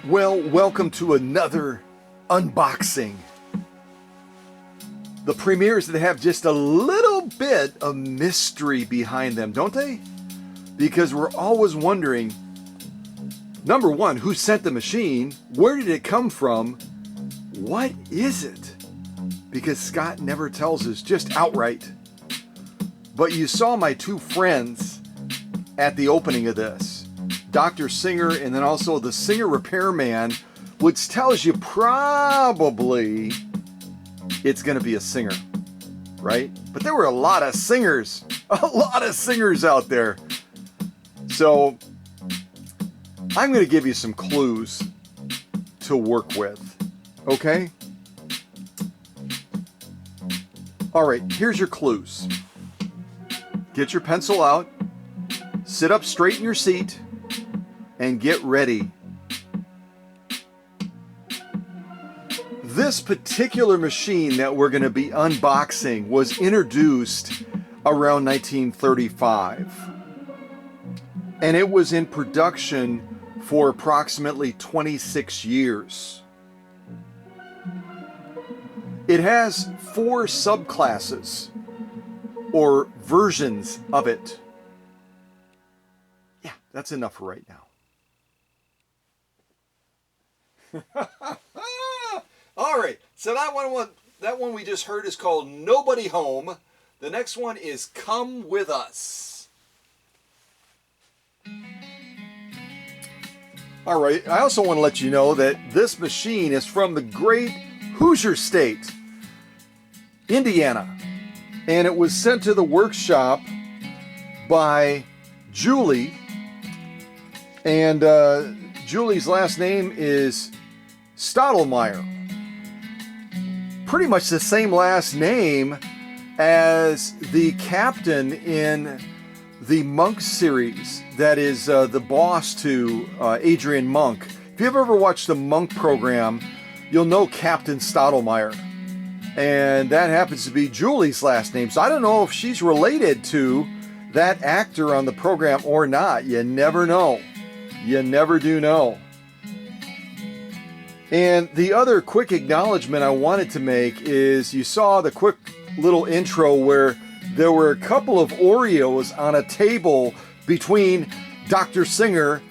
Well, welcome to another unboxing. The premieres that have just a little bit of mystery behind them, don't they? Because we're always wondering, number one, who sent the machine? Where did it come from? What is it? Because Scott never tells us just outright. But you saw my two friends at the opening of this. Dr. Singer and then also the Singer Repairman, which tells you probably it's going to be a singer, right? But there were a lot of singers out there. So I'm going to give you some clues to work with, okay? All right, here's your clues. Get your pencil out, sit up straight in your seat, and get ready. This particular machine that we're going to be unboxing was introduced around 1935. And it was in production for approximately 26 years. It has 4 subclasses or versions of it. Yeah, that's enough for right now. All right, so that one we just heard is called Nobody Home. The next one is Come With Us. All right, I also want to let you know that this machine is from the great Hoosier State, Indiana, and it was sent to the workshop by Julie, and Julie's last name is Stottlemyre. Pretty much the same last name as the captain in the Monk series that is the boss to Adrian Monk. If you've ever watched the Monk program, you'll know Captain Stottlemyre. And that happens to be Julie's last name. So I don't know if she's related to that actor on the program or not. You never know. You never do know. And the other quick acknowledgement I wanted to make is you saw the quick little intro where there were a couple of Oreos on a table between Dr. Singer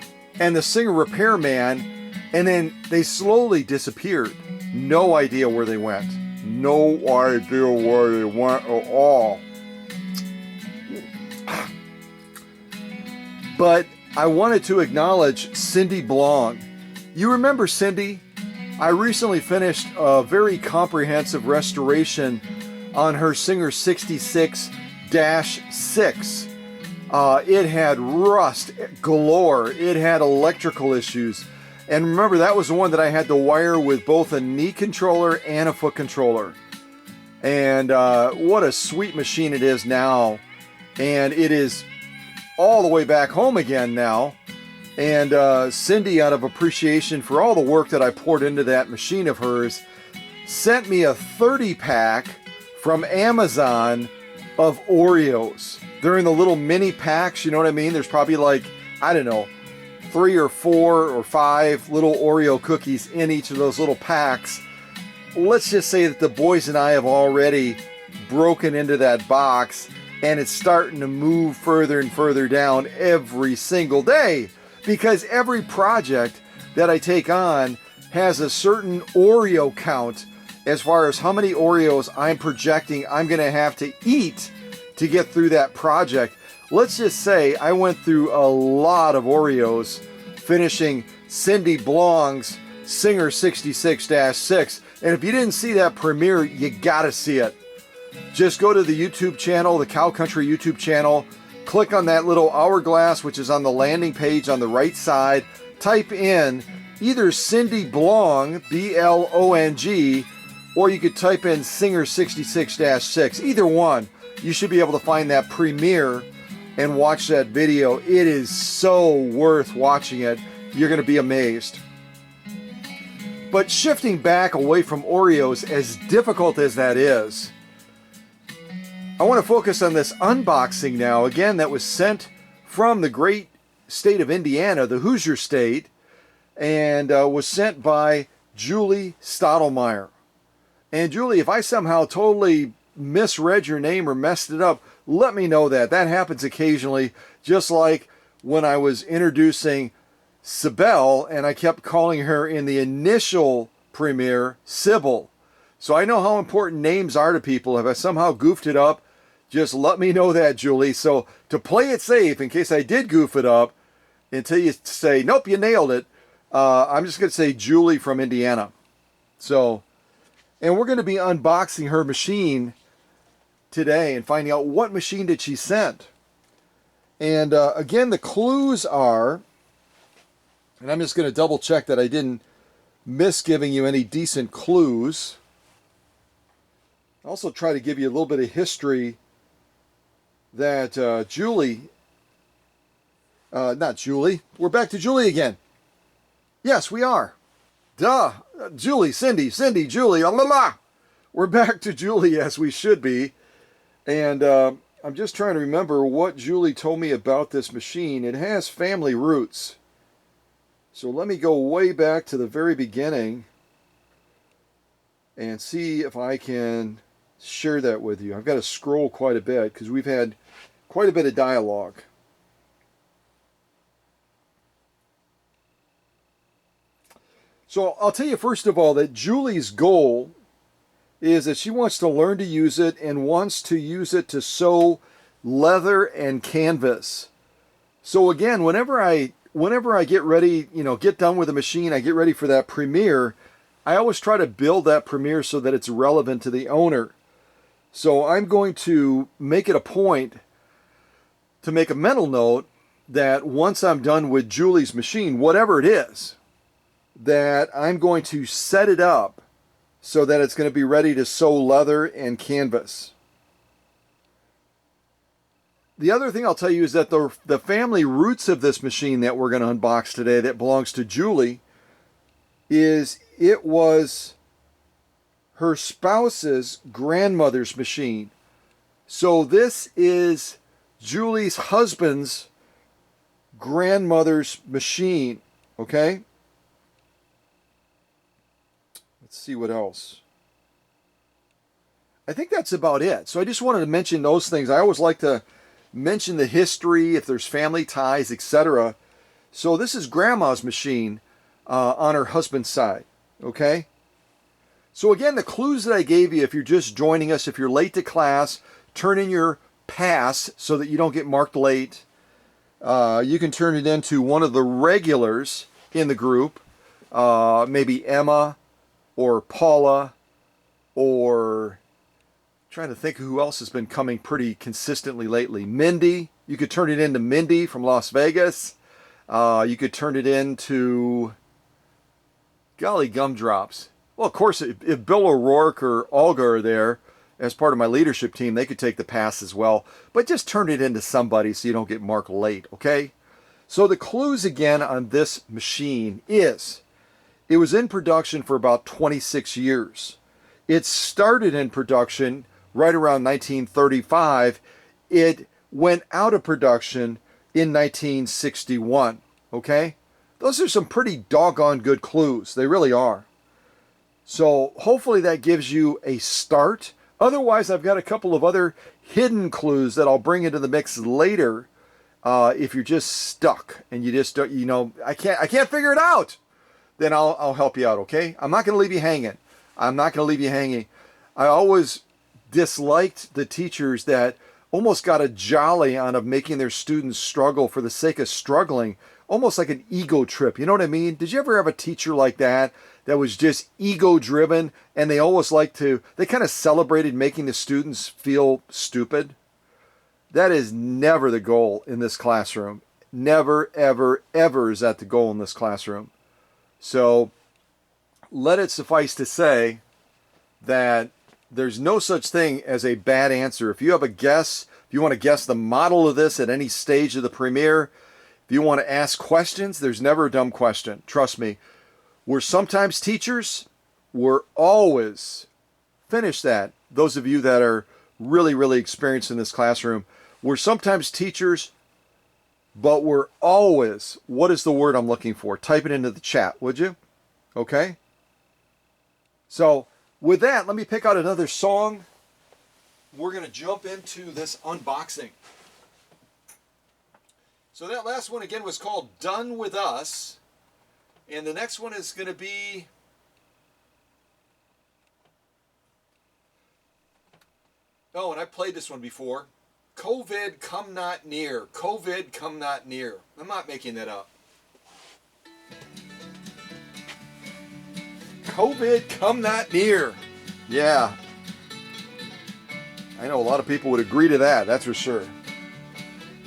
and the Singer Repairman, and then they slowly disappeared. No idea where they went. No idea where they went at all. But I wanted to acknowledge Cindy Blong. You remember Cindy? I recently finished a very comprehensive restoration on her Singer 66-6. It had rust galore. It had electrical issues. And remember, that was the one that I had to wire with both a knee controller and a foot controller. And what a sweet machine it is now. And it is all the way back home again now. And Cindy, out of appreciation for all the work that I poured into that machine of hers, sent me a 30-pack from Amazon of Oreos. They're in the little mini packs, you know what I mean? There's probably like, I don't know, 3 or 4 or 5 little Oreo cookies in each of those little packs. Let's just say that the boys and I have already broken into that box, and it's starting to move further and further down every single day, because every project that I take on has a certain Oreo count as far as how many Oreos I'm projecting I'm going to have to eat to get through that project. Let's just say I went through a lot of Oreos finishing Cindy Blong's Singer 66-6. And if you didn't see that premiere, you gotta see it. Just go to the YouTube channel, the Cow Country YouTube channel, click on that little hourglass, which is on the landing page on the right side, type in either Cindy Blong, B-L-O-N-G, or you could type in Singer 66-6. Either one, you should be able to find that premiere and watch that video. It is so worth watching it. You're going to be amazed. But shifting back away from Oreos, as difficult as that is, I want to focus on this unboxing now. Again, that was sent from the great state of Indiana, the Hoosier State, and was sent by Julie Stottlemyre. And Julie, if I somehow totally misread your name or messed it up, let me know that. That happens occasionally, just like when I was introducing Sibel and I kept calling her in the initial premiere Sybil. So I know how important names are to people. If I somehow goofed it up, just let me know that, Julie. So to play it safe, in case I did goof it up, until you say, nope, you nailed it, I'm just going to say Julie from Indiana. So, and we're going to be unboxing her machine today and finding out what machine did she send. And again, the clues are, and I'm just going to double check that I didn't miss giving you any decent clues. Also try to give you a little bit of history that Julie, not Julie, we're back to Julie again. Yes, we are. Duh, Julie, Cindy, Julie, la la. We're back to Julie as we should be. And I'm just trying to remember what Julie told me about this machine. It has family roots. So let me go way back to the very beginning and see if I can share that with you. I've got to scroll quite a bit because we've had quite a bit of dialogue. So I'll tell you first of all that Julie's goal is that she wants to learn to use it and wants to use it to sew leather and canvas. So again, whenever I get ready, get done with the machine, I get ready for that premiere, I always try to build that premiere so that it's relevant to the owner. So I'm going to make it a point to make a mental note that once I'm done with Julie's machine, whatever it is, that I'm going to set it up so that it's going to be ready to sew leather and canvas. The other thing I'll tell you is that the family roots of this machine that we're going to unbox today that belongs to Julie is it was her spouse's grandmother's machine. So this is Julie's husband's grandmother's machine, okay? Let's see what else. I think that's about it. So I just wanted to mention those things. I always like to mention the history, if there's family ties, etc. So this is Grandma's machine on her husband's side, okay? So again, the clues that I gave you, if you're just joining us, if you're late to class, turn in your pass so that you don't get marked late. You can turn it into one of the regulars in the group. maybe Emma or Paula, or trying to think of who else has been coming pretty consistently lately. Mindy, you could turn it into Mindy from Las Vegas. You could turn it into, golly gumdrops. Well, of course, if Bill O'Rourke or Olga are there as part of my leadership team, they could take the pass as well. But just turn it into somebody so you don't get marked late, okay? So the clues again on this machine is, it was in production for about 26 years. It started in production right around 1935. It went out of production in 1961, okay? Those are some pretty doggone good clues. They really are. So hopefully that gives you a start. Otherwise, I've got a couple of other hidden clues that I'll bring into the mix later. If you're just stuck and you just don't, I can't figure it out, then I'll help you out, okay? I'm not going to leave you hanging. I always disliked the teachers that almost got a jolly out of making their students struggle for the sake of struggling, almost like an ego trip. You know what I mean? Did you ever have a teacher like that was just ego driven, and they always they kind of celebrated making the students feel stupid? That is never the goal in this classroom. Never, ever, ever is that the goal in this classroom. So let it suffice to say that there's no such thing as a bad answer. If you have a guess, if you want to guess the model of this at any stage of the premiere, if you want to ask questions, there's never a dumb question. Trust me. We're sometimes teachers. We're always, finish that. Those of you that are really, really experienced in this classroom, we're sometimes teachers, but we're always, what is the word I'm looking for? Type it into the chat, would you? Okay? So with that, let me pick out another song. We're going to jump into this unboxing. So that last one again was called Done With Us. And the next one is going to be, oh, and I played this one before. COVID Come Not Near. COVID Come Not Near. I'm not making that up. COVID Come Not Near. Yeah. I know a lot of people would agree to that, that's for sure.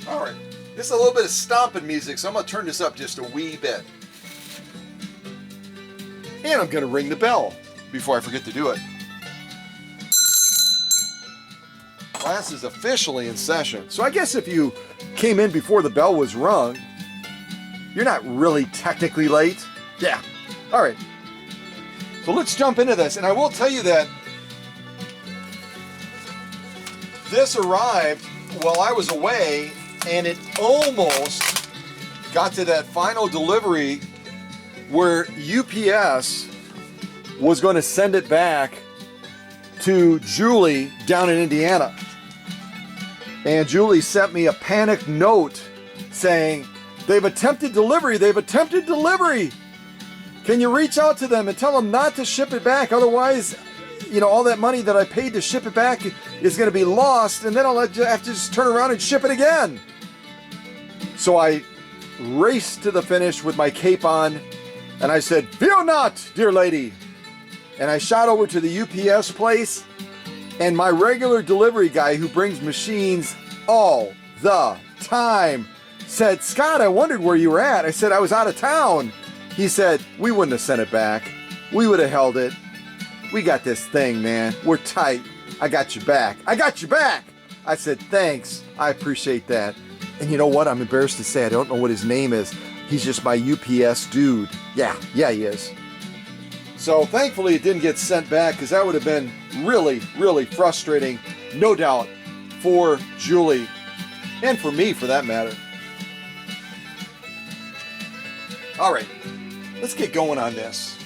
All right. This is a little bit of stomping music, so I'm going to turn this up just a wee bit. And I'm going to ring the bell before I forget to do it. Class is officially in session. So I guess if you came in before the bell was rung, you're not really technically late. Yeah. All right. So let's jump into this. And I will tell you that this arrived while I was away, and it almost got to that final delivery where UPS was going to send it back to Julie down in Indiana. And Julie sent me a panicked note saying, they've attempted delivery. Can you reach out to them and tell them not to ship it back? Otherwise, all that money that I paid to ship it back is going to be lost, and then I'll have to just turn around and ship it again. So I raced to the finish with my cape on, and I said, fear not, dear lady. And I shot over to the UPS place, and my regular delivery guy who brings machines all the time said, Scott, I wondered where you were at. I said, I was out of town. He said, we wouldn't have sent it back. We would have held it. We got this thing, man. We're tight. I got your back. I said, thanks. I appreciate that. And you know what? I'm embarrassed to say I don't know what his name is. He's just my UPS dude. Yeah, he is. So thankfully it didn't get sent back, because that would have been really, really frustrating, no doubt, for Julie and for me for that matter. All right, let's get going on this.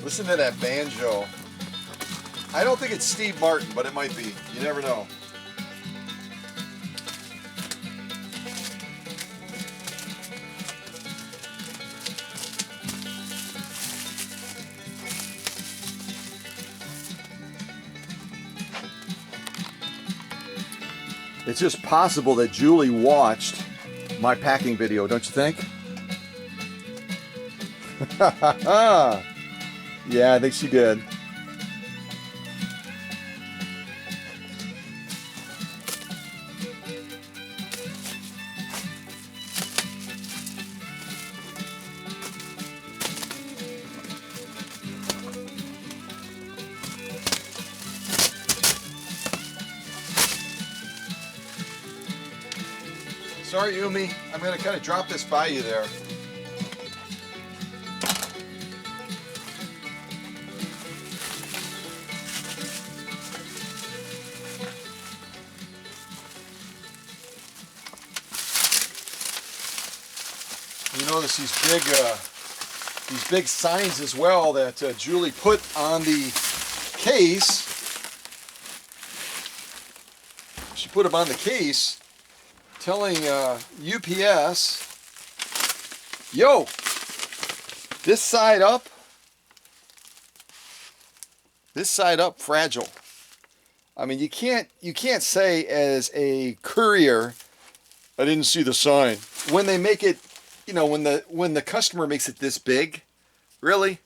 Listen to that banjo. I don't think it's Steve Martin, but it might be. You never know. It's just possible that Julie watched my packing video, don't you think? Yeah, I think she did. Sorry, Yumi. I'm going to kind of drop this by you there. You notice these big signs as well that Julie put on the case. She put them on the case telling UPS, yo, this side up, fragile. I mean, you can't say as a courier, I didn't see the sign. When they make it, you know, when the customer makes it this big, really?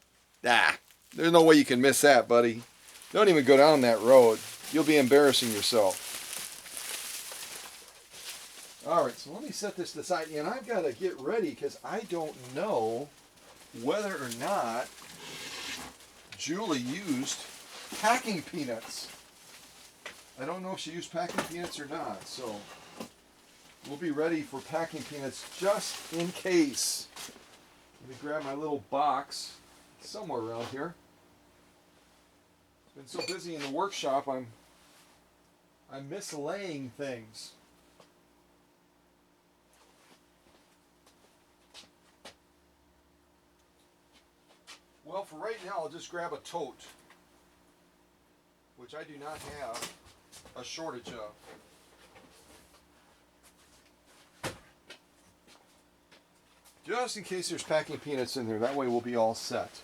Nah, there's no way you can miss that, buddy. Don't even go down that road. You'll be embarrassing yourself. All right, so let me set this aside, and I've got to get ready because I don't know whether or not Julie used packing peanuts. I don't know if she used packing peanuts or not, so we'll be ready for packing peanuts just in case. Let me grab my little box somewhere around here. Been so busy in the workshop, I'm mislaying things. Well, for right now, I'll just grab a tote, which I do not have a shortage of. Just in case there's packing peanuts in there, that way we'll be all set.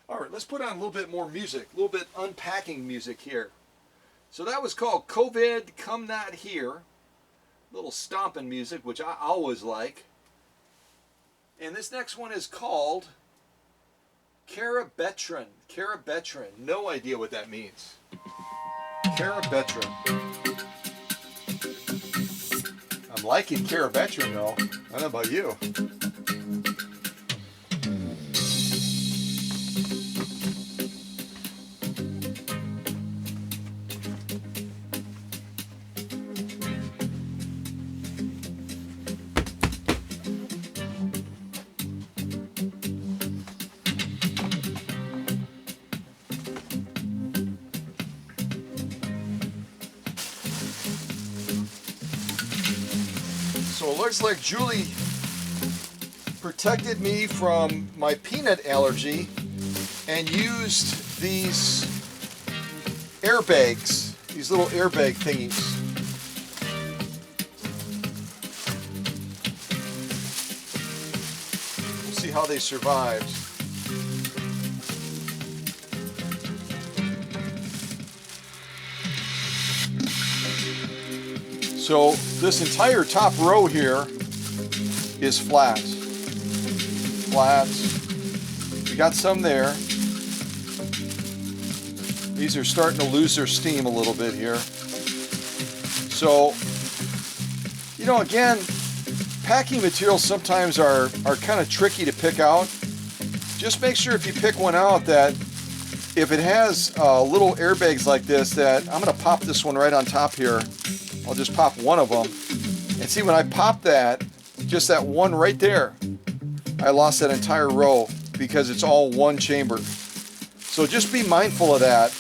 All right, let's put on a little bit more music, a little bit unpacking music here. So that was called COVID Come Not Here. A little stomping music, which I always like. And this next one is called Carabetron. Carabetron. No idea what that means. Carabetron. I'm liking Carabetron though. I don't know about you. So it looks like Julie protected me from my peanut allergy and used these airbags, these little airbag thingies. We'll see how they survived. So this entire top row here is flat. Flat. We got some there. These are starting to lose their steam a little bit here. So, you know, again, packing materials sometimes are kind of tricky to pick out. Just make sure if you pick one out that if it has little airbags like this, that I'm going to pop this one right on top here. I'll just pop one of them. And see, when I pop that, just that one right there, I lost that entire row because it's all one chamber. So just be mindful of that.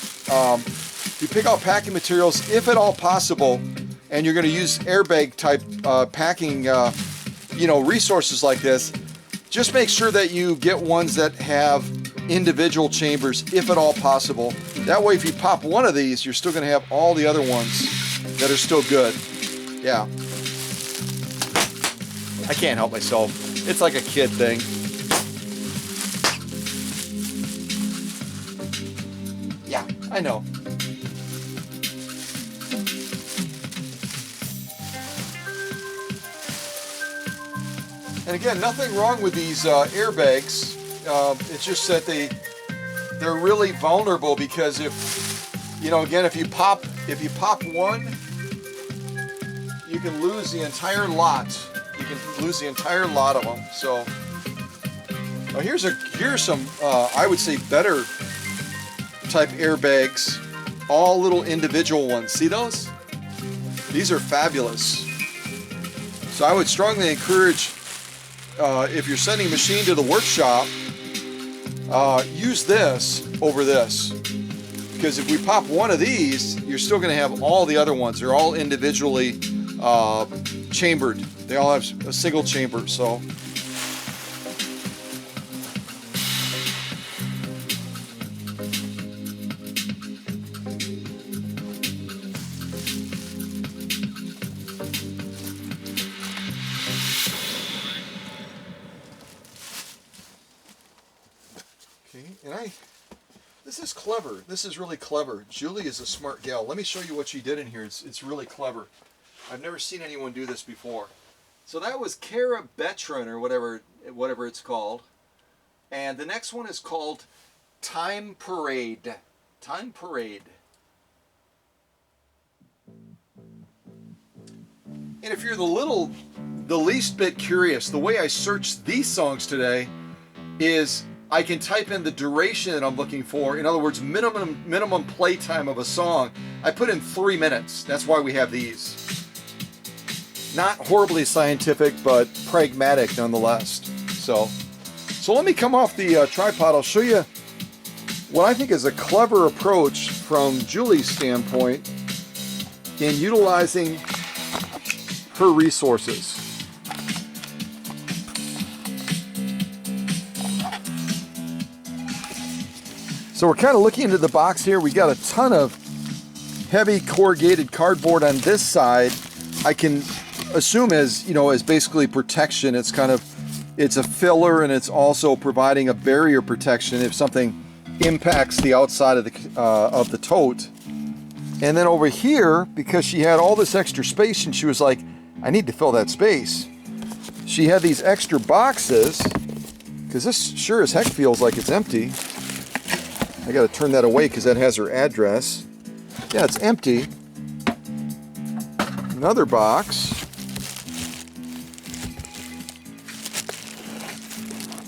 You pick out packing materials, if at all possible, and you're going to use airbag type packing resources like this, just make sure that you get ones that have individual chambers, if at all possible. That way, if you pop one of these, you're still going to have all the other ones that are still good. Yeah. I can't help myself. It's like a kid thing. Yeah, I know. And again, nothing wrong with these airbags. It's just that they're really vulnerable, because again, if you pop one, you can lose the entire lot. You can lose the entire lot of them. So here's some I would say better type airbags, all little individual ones. See those? These are fabulous. So I would strongly encourage, if you're sending a machine to the workshop, use this over this. Because if we pop one of these, you're still going to have all the other ones. They're all individually chambered. They all have a single chamber. So this is clever. This is really clever. Julie is a smart gal. Let me show you what she did in here. It's really clever. I've never seen anyone do this before. So that was Cara Betron, or whatever it's called. And the next one is called Time Parade. Time Parade. And if you're the least bit curious, the way I searched these songs today is I can type in the duration that I'm looking for. In other words, minimum play time of a song. I put in 3 minutes. That's why we have these. Not horribly scientific, but pragmatic nonetheless. So let me come off the tripod. I'll show you what I think is a clever approach from Julie's standpoint in utilizing her resources. So we're kind of looking into the box here. We got a ton of heavy corrugated cardboard on this side. I can assume as basically protection. It's a filler, and it's also providing a barrier protection if something impacts the outside of the tote. And then over here, because she had all this extra space and she was like, I need to fill that space, she had these extra boxes, because this sure as heck feels like it's empty. I gotta turn that away because that has her address. Yeah, it's empty. Another box.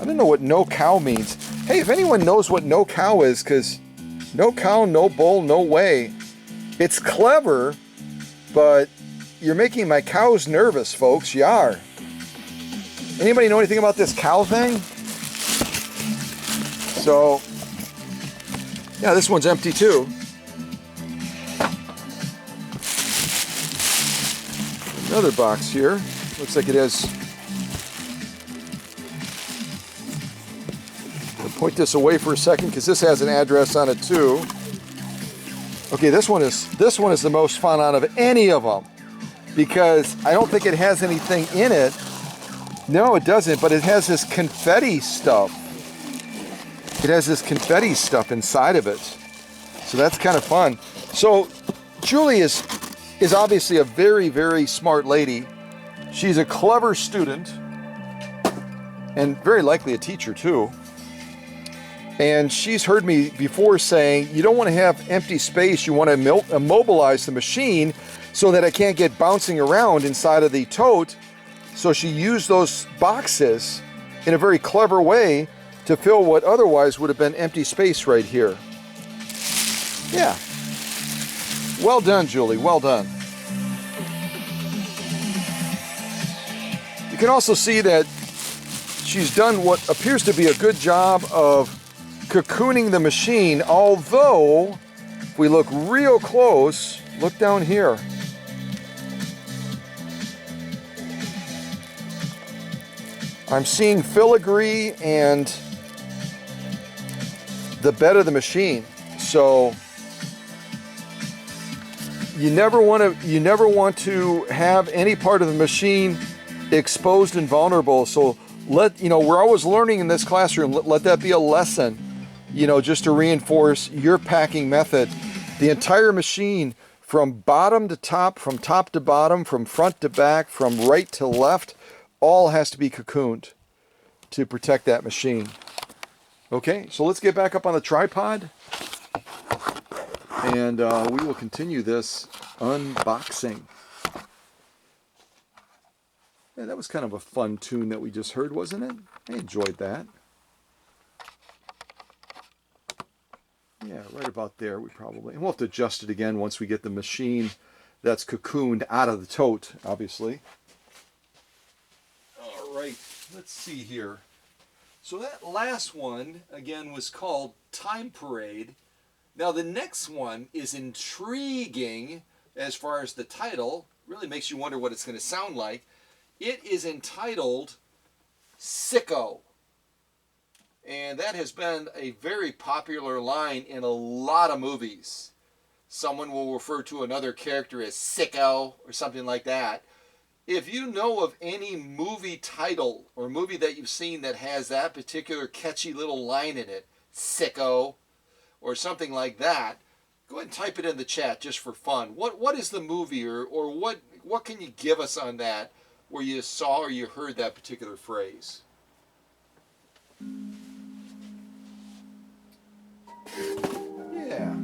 I don't know what no cow means. Hey, if anyone knows what no cow is, because no cow, no bull, no way. It's clever, but you're making my cows nervous, folks. You are. Anybody know anything about this cow thing? So, yeah, this one's empty too. Another box here. Looks like it has. I'll point this away for a second because this has an address on it too. Okay, this one is the most fun out of any of them, because I don't think it has anything in it. No, it doesn't, but it has this confetti stuff. It has this confetti stuff inside of it. So that's kind of fun. So Julie is obviously a very, very smart lady. She's a clever student and very likely a teacher too. And she's heard me before saying, you don't want to have empty space. You want to immobilize the machine so that it can't get bouncing around inside of the tote. So she used those boxes in a very clever way to fill what otherwise would have been empty space right here. Yeah. Well done, Julie. Well done. You can also see that she's done what appears to be a good job of cocooning the machine, although if we look real close, look down here. I'm seeing filigree and the bed of the machine. So you never want to have any part of the machine exposed and vulnerable. So we're always learning in this classroom. Let that be a lesson, just to reinforce your packing method. The entire machine, from bottom to top, from top to bottom, from front to back, from right to left, all has to be cocooned to protect that machine. Okay, so let's get back up on the tripod, and we will continue this unboxing. Yeah, that was kind of a fun tune that we just heard, wasn't it? I enjoyed that. Yeah, right about there we probably, and we'll have to adjust it again once we get the machine that's cocooned out of the tote, obviously. All right, let's see here. So that last one, again, was called Time Parade. Now the next one is intriguing as far as the title. Really makes you wonder what it's going to sound like. It is entitled Sicko. And that has been a very popular line in a lot of movies. Someone will refer to another character as Sicko or something like that. If you know of any movie title or movie that you've seen that has that particular catchy little line in it, Sicko, or something like that, go ahead and type it in the chat just for fun. What is the movie, or what can you give us on that where you saw or you heard that particular phrase? Yeah.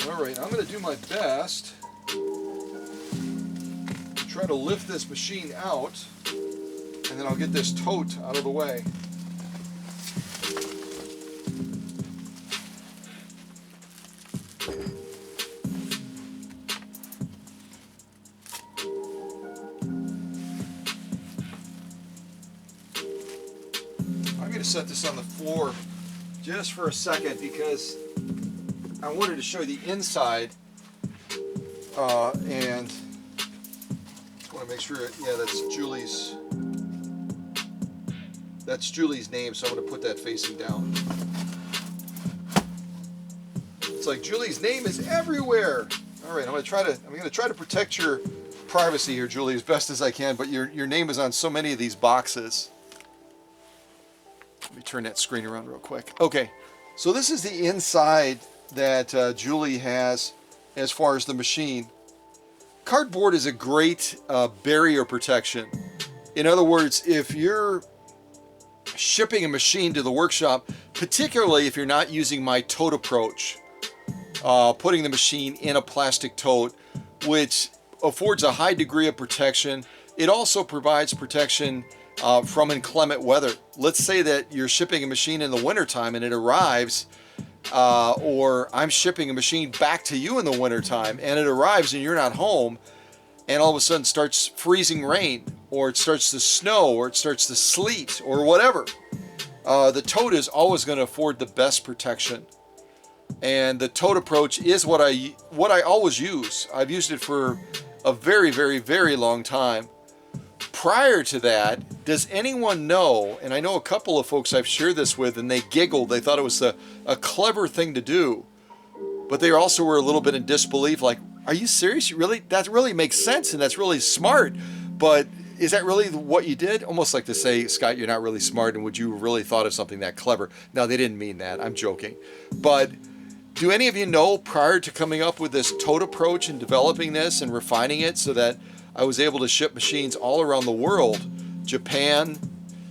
All right, I'm going to do my best to try to lift this machine out, and then I'll get this tote out of the way. I'm going to set this on the floor just for a second because I wanted to show you the inside, and just want to make sure, yeah, that's Julie's name, so I'm going to put that facing down. It's like Julie's name is everywhere. All right, I'm going to try to protect your privacy here, Julie, as best as I can, but your name is on so many of these boxes. Let me turn that screen around real quick. Okay, so this is the inside that Julie has as far as the machine. Cardboard is a great barrier protection. In other words, if you're shipping a machine to the workshop, particularly if you're not using my tote approach, putting the machine in a plastic tote, which affords a high degree of protection. It also provides protection from inclement weather. Let's say that you're shipping a machine in the wintertime and it arrives, or I'm shipping a machine back to you in the wintertime and it arrives and you're not home, and all of a sudden starts freezing rain, or it starts to snow, or it starts to sleet, or whatever. The tote is always going to afford the best protection. And the tote approach is what I always use. I've used it for a very, very, very long time. Prior to that, does anyone know, and I know a couple of folks I've shared this with, and they giggled, they thought it was a clever thing to do, but they also were a little bit in disbelief, like, are you serious? That really makes sense, and that's really smart, but is that really what you did? Almost like to say, Scott, you're not really smart, and would you have really thought of something that clever? No, they didn't mean that. I'm joking. But do any of you know, prior to coming up with this tote approach and developing this and refining it so that I was able to ship machines all around the world, Japan,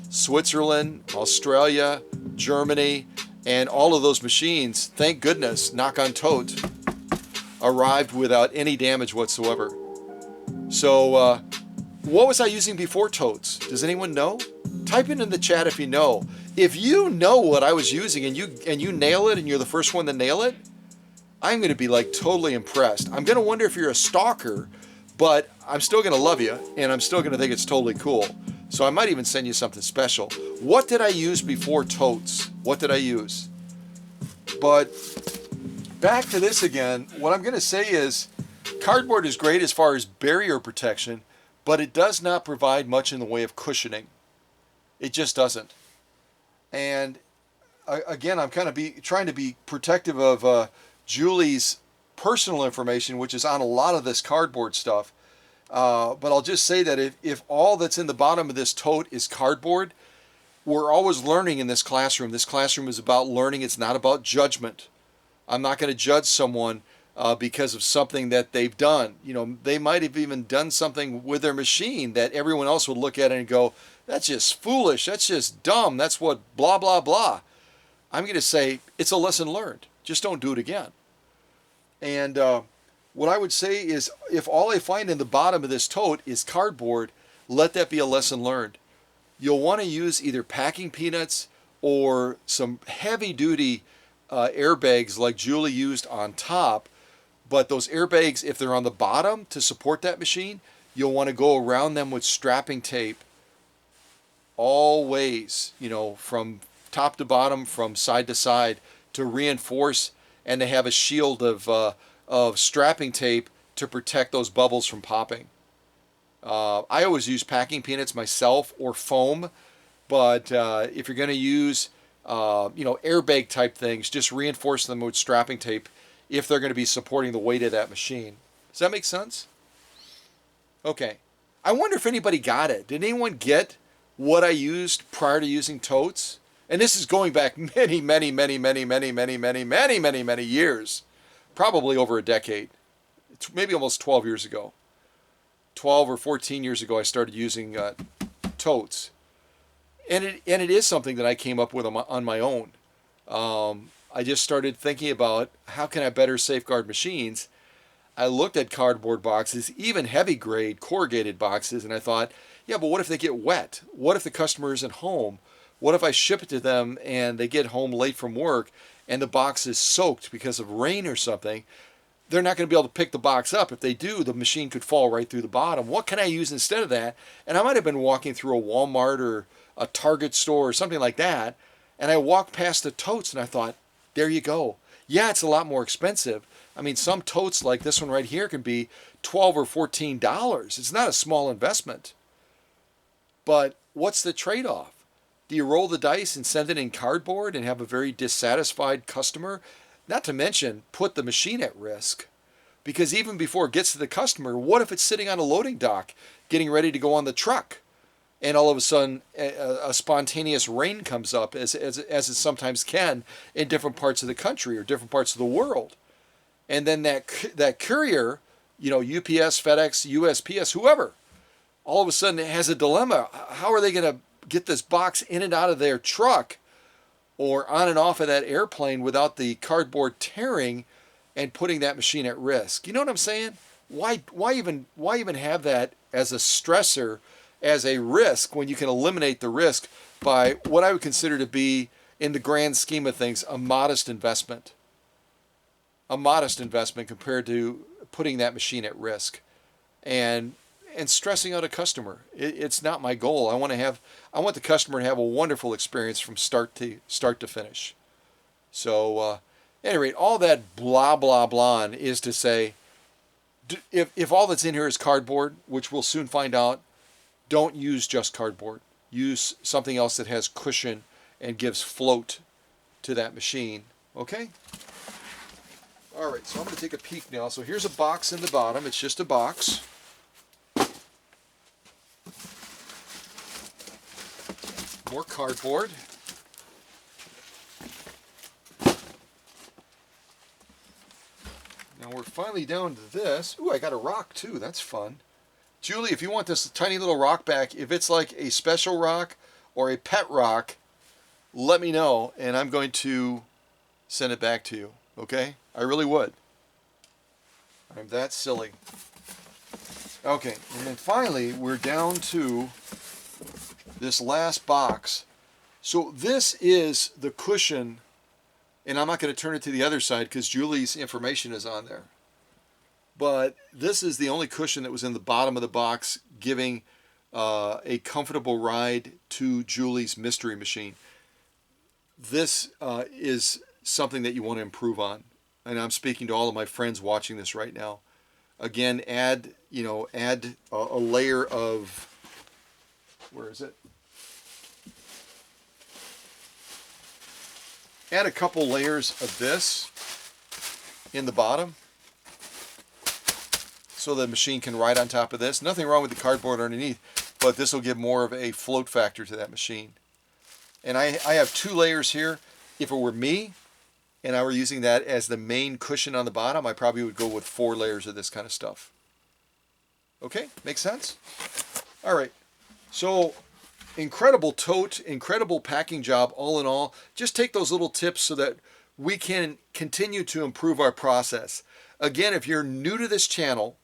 Switzerland, Australia, Germany, and all of those machines, thank goodness, knock on tote, arrived without any damage whatsoever. So what was I using before totes? Does anyone know? Type it in the chat if you know. If you know what I was using and you nail it and you're the first one to nail it, I'm going to be like totally impressed. I'm going to wonder if you're a stalker, but I'm still going to love you, and I'm still going to think it's totally cool. So I might even send you something special. What did I use before totes? What did I use? But back to this again, what I'm going to say is cardboard is great as far as barrier protection, but it does not provide much in the way of cushioning. It just doesn't. And again, I'm kind of trying to be protective of Julie's personal information, which is on a lot of this cardboard stuff. But I'll just say that if all that's in the bottom of this tote is cardboard, we're always learning in this classroom. This classroom is about learning. It's not about judgment. I'm not going to judge someone because of something that they've done. You know, they might have even done something with their machine that everyone else would look at it and go, that's just foolish. That's just dumb. That's what blah, blah, blah. I'm going to say it's a lesson learned. Just don't do it again. And what I would say is if all I find in the bottom of this tote is cardboard, let that be a lesson learned. You'll want to use either packing peanuts or some heavy-duty airbags like Julie used on top. But those airbags, if they're on the bottom to support that machine, you'll want to go around them with strapping tape all ways, you know, from top to bottom, from side to side, to reinforce and to have a shield of strapping tape to protect those bubbles from popping. I always use packing peanuts myself or foam, but if you're going to use airbag type things, just reinforce them with strapping tape if they're going to be supporting the weight of that machine. Does that make sense? Okay. I wonder if anybody got it. Did anyone get what I used prior to using totes? And this is going back many years. Probably over a decade. Maybe almost 12 years ago. 12 or 14 years ago I started using totes. And it is something that I came up with on my own. I just started thinking about how can I better safeguard machines. I looked at cardboard boxes, even heavy grade corrugated boxes, and I thought, yeah, but what if they get wet? What if the customer isn't home? What if I ship it to them and they get home late from work and the box is soaked because of rain or something? They're not going to be able to pick the box up. If they do, the machine could fall right through the bottom. What can I use instead of that? And I might have been walking through a Walmart or a Target store or something like that, and I walked past the totes and I thought, there you go. Yeah, it's a lot more expensive. I mean, some totes like this one right here can be $12 or $14. It's not a small investment. But what's the trade-off? Do you roll the dice and send it in cardboard and have a very dissatisfied customer? Not to mention put the machine at risk. Because even before it gets to the customer, what if it's sitting on a loading dock getting ready to go on the truck? And all of a sudden a spontaneous rain comes up, as it sometimes can in different parts of the country or different parts of the world. And then that courier, you know, UPS, FedEx, USPS, whoever, all of a sudden has a dilemma. How are they going to get this box in and out of their truck or on and off of that airplane without the cardboard tearing and putting that machine at risk? You know what I'm saying? Why even have that as a stressor, as a risk, when you can eliminate the risk by what I would consider to be, in the grand scheme of things, a modest investment. A modest investment compared to putting that machine at risk and stressing out a customer. It's not my goal. I want the customer to have a wonderful experience from start to finish. So, at any rate, all that blah, blah, blah is to say, if all that's in here is cardboard, which we'll soon find out, don't use just cardboard. Use something else that has cushion and gives float to that machine. Okay? All right, so I'm going to take a peek now. So here's a box in the bottom. It's just a box. More cardboard. Now we're finally down to this. Ooh, I got a rock too. That's fun. Julie, if you want this tiny little rock back, if it's like a special rock or a pet rock, let me know and I'm going to send it back to you. Okay? I really would. I'm that silly. Okay, and then finally we're down to this last box. So this is the cushion, and I'm not going to turn it to the other side because Julie's information is on there. But this is the only cushion that was in the bottom of the box, giving a comfortable ride to Julie's mystery machine. This is something that you want to improve on, and I'm speaking to all of my friends watching this right now. Again, add a layer of, where is it? Add a couple layers of this in the bottom so the machine can ride on top of this. Nothing wrong with the cardboard underneath, but this will give more of a float factor to that machine. And I have 2 layers here. If it were me and I were using that as the main cushion on the bottom, I probably would go with 4 layers of this kind of stuff. Okay, makes sense? All right, so incredible tote, incredible packing job all in all. Just take those little tips so that we can continue to improve our process. Again, if you're new to this channel,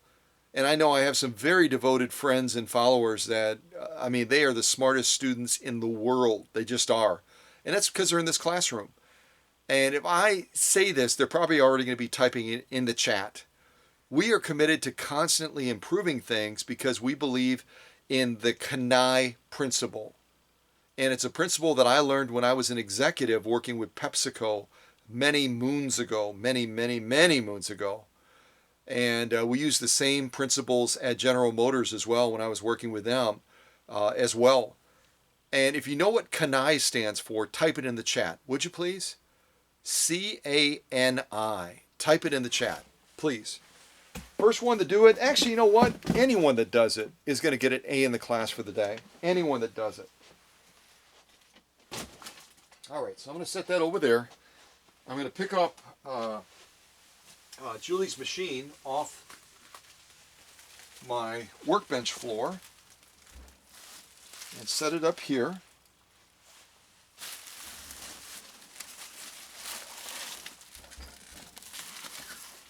and I know I have some very devoted friends and followers that, I mean, they are the smartest students in the world. They just are. And that's because they're in this classroom. And if I say this, they're probably already going to be typing it in the chat. We are committed to constantly improving things because we believe in the KANAI principle. And it's a principle that I learned when I was an executive working with PepsiCo many moons ago, many moons ago. And we use the same principles at General Motors as well when I was working with them as well. And if you know what KANAI stands for, type it in the chat, would you please? C-A-N-I. Type it in the chat, please. First one to do it. Actually, you know what? Anyone that does it is going to get an A in the class for the day. Anyone that does it. All right, so I'm going to set that over there. I'm going to pick up Julie's machine off my workbench floor and set it up here.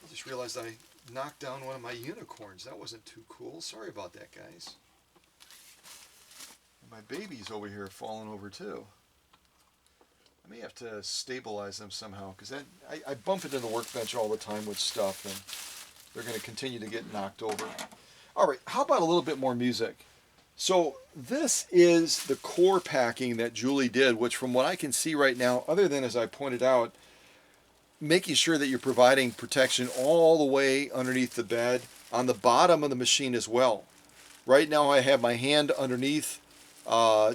I just realized I knocked down one of my unicorns. That wasn't too cool. Sorry about that, guys. And my baby's over here falling over too. I may have to stabilize them somehow because I bump into the workbench all the time with stuff and they're going to continue to get knocked over. All right, how about a little bit more music? So this is the core packing that Julie did, which from what I can see right now, other than as I pointed out, making sure that you're providing protection all the way underneath the bed, on the bottom of the machine as well. Right now I have my hand underneath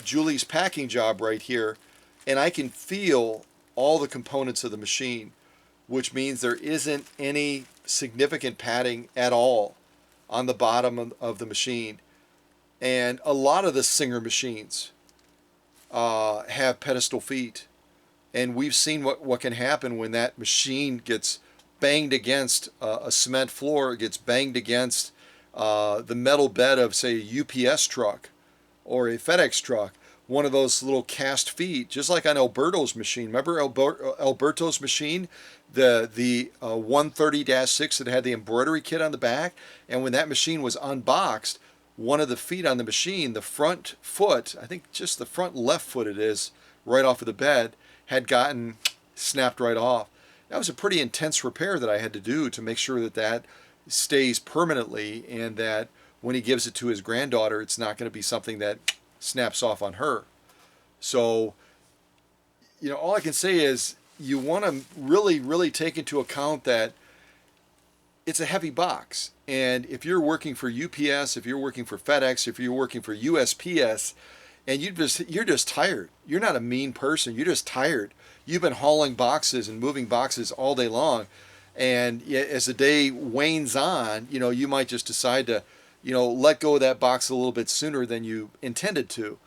Julie's packing job right here, and I can feel all the components of the machine, which means there isn't any significant padding at all on the bottom of the machine. And a lot of the Singer machines have pedestal feet. And we've seen what can happen when that machine gets banged against a cement floor, gets banged against the metal bed of, say, a UPS truck or a FedEx truck, one of those little cast feet, just like on Alberto's machine. Remember Alberto's machine, the 130-6 that had the embroidery kit on the back? And when that machine was unboxed, one of the feet on the machine, the front foot, I think just the front left foot it is, right off of the bed, had gotten snapped right off. That was a pretty intense repair that I had to do to make sure that that stays permanently and that when he gives it to his granddaughter, it's not going to be something that snaps off on her. So, you know, all I can say is you want to really take into account that it's a heavy box. And if you're working for UPS, if you're working for FedEx, if you're working for USPS, and you're just tired. You're not a mean person. You're just tired. You've been hauling boxes and moving boxes all day long. And as the day wanes on, you know, you might just decide to, you know, let go of that box a little bit sooner than you intended to.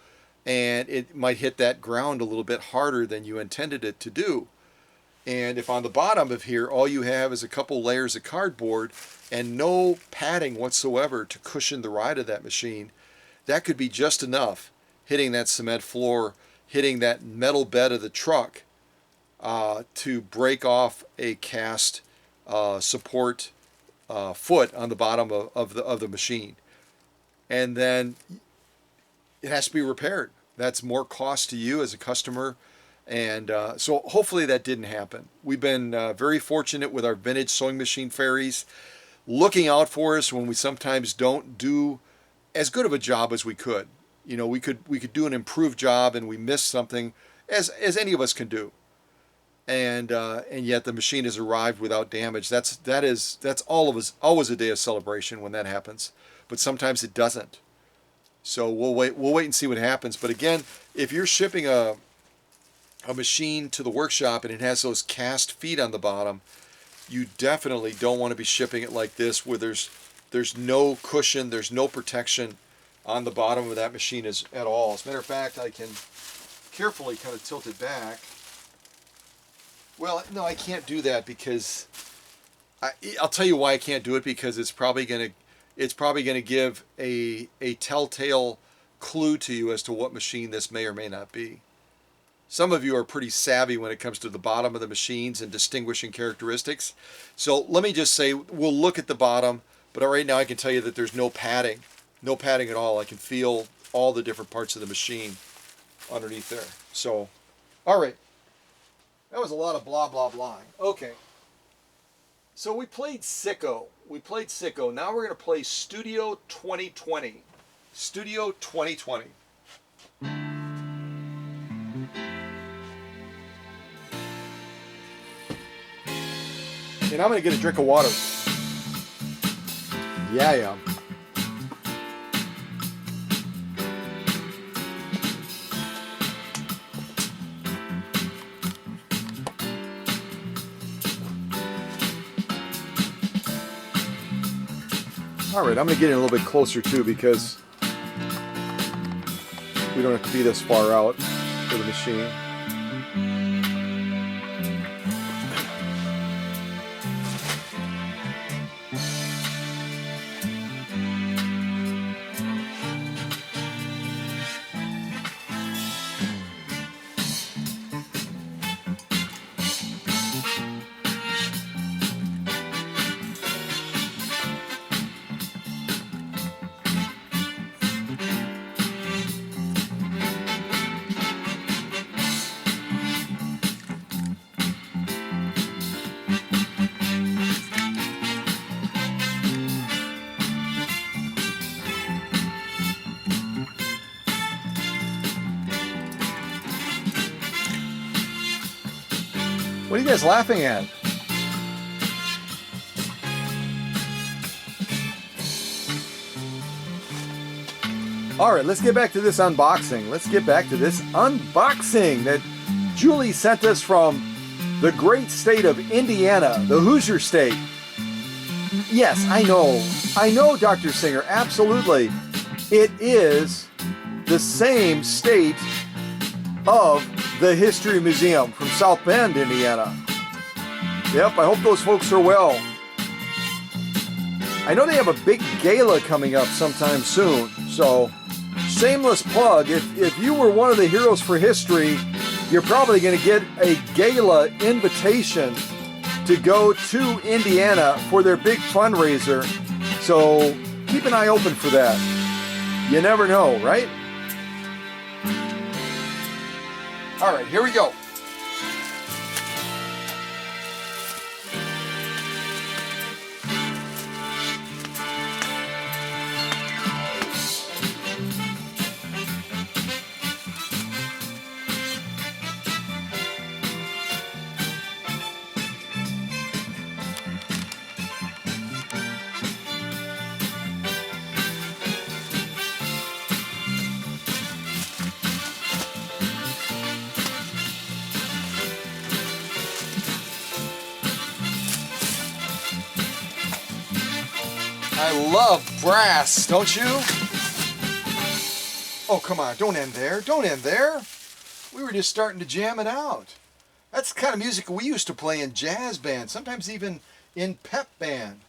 And it might hit that ground a little bit harder than you intended it to do. And if on the bottom of here, all you have is a couple layers of cardboard and no padding whatsoever to cushion the ride of that machine, that could be just enough, hitting that cement floor, hitting that metal bed of the truck, to break off a cast support foot on the bottom of the machine. And then it has to be repaired. That's more cost to you as a customer. And so hopefully that didn't happen. We've been very fortunate with our vintage sewing machine fairies, looking out for us when we sometimes don't do as good of a job as we could. You know, we could do an improved job and we miss something, as any of us can do. And yet the machine has arrived without damage. That's always a day of celebration when that happens. But sometimes it doesn't. So we'll wait and see what happens. But again, if you're shipping a machine to the workshop and it has those cast feet on the bottom, you definitely don't want to be shipping it like this, where there's no cushion, there's no protection on the bottom of that machine at all. As a matter of fact, I can carefully kind of tilt it back. Well, no, I can't do that because I'll tell you why I can't do it, because it's probably gonna give a telltale clue to you as to what machine this may or may not be. Some of you are pretty savvy when it comes to the bottom of the machines and distinguishing characteristics. So let me just say, we'll look at the bottom, but right now I can tell you that there's no padding at all. I can feel all the different parts of the machine underneath there. So, all right. That was a lot of blah, blah, blah. Okay. So we played Sicko. Now we're going to play Studio 2020. Studio 2020. And I'm going to get a drink of water. Yeah, I am. All right, I'm going to get in a little bit closer too, because we don't have to be this far out for the machine. What are you guys laughing at? All right, let's get back to this unboxing. That Julie sent us from the great state of Indiana, the Hoosier State. Yes, I know, Dr. Singer, absolutely. It is the same state of the History Museum from South Bend, Indiana. Yep, I hope those folks are well. I know they have a big gala coming up sometime soon, so shameless plug, if you were one of the Heroes for History, you're probably going to get a gala invitation to go to Indiana for their big fundraiser, so keep an eye open for that. You never know, right? All right, here we go. I love brass, don't you? Oh, come on, don't end there. We were just starting to jam it out. That's the kind of music we used to play in jazz bands, sometimes even in pep band.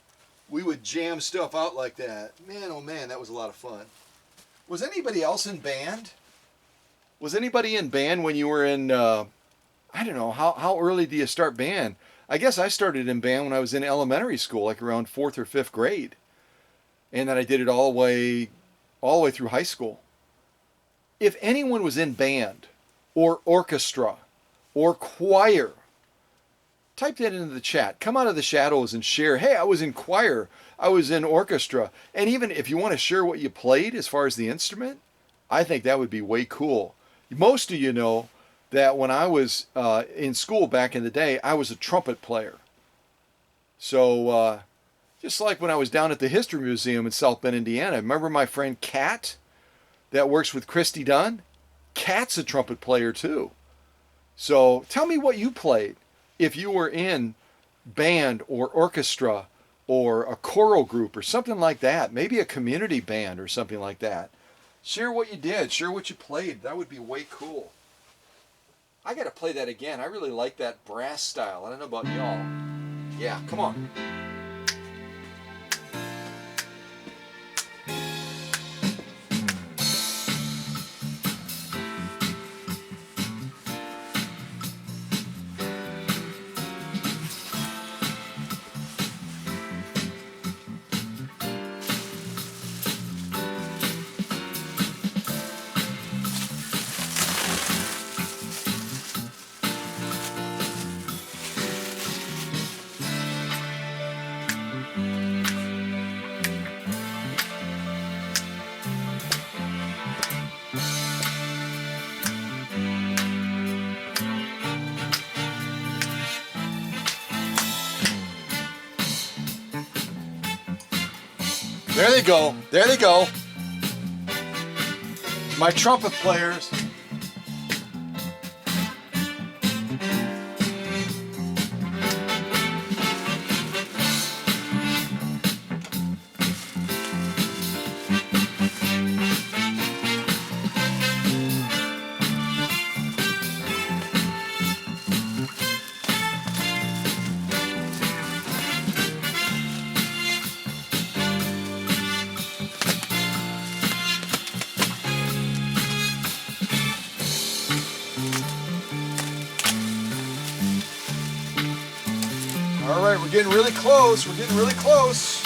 We would jam stuff out like that. Man, oh man, that was a lot of fun. Was anybody else in band? Was anybody in band when you were in, I don't know, how early do you start band? I guess I started in band when I was in elementary school, like around 4th or 5th grade. And then I did it all the way through high school. If anyone was in band or orchestra or choir, type that into the chat. Come out of the shadows and share. Hey, I was in choir. I was in orchestra. And even if you want to share what you played as far as the instrument, I think that would be way cool. Most of you know that when I was in school back in the day, I was a trumpet player. So just like when I was down at the History Museum in South Bend, Indiana, remember my friend Kat that works with Christy Dunn? Kat's a trumpet player too. So tell me what you played if you were in band or orchestra or a choral group or something like that. Maybe a community band or something like that. Share what you did. Share what you played. That would be way cool. I gotta play that again. I really like that brass style. I don't know about y'all. Yeah, come on. There they go. There they go. My trumpet players. All right, we're getting really close. We're getting really close.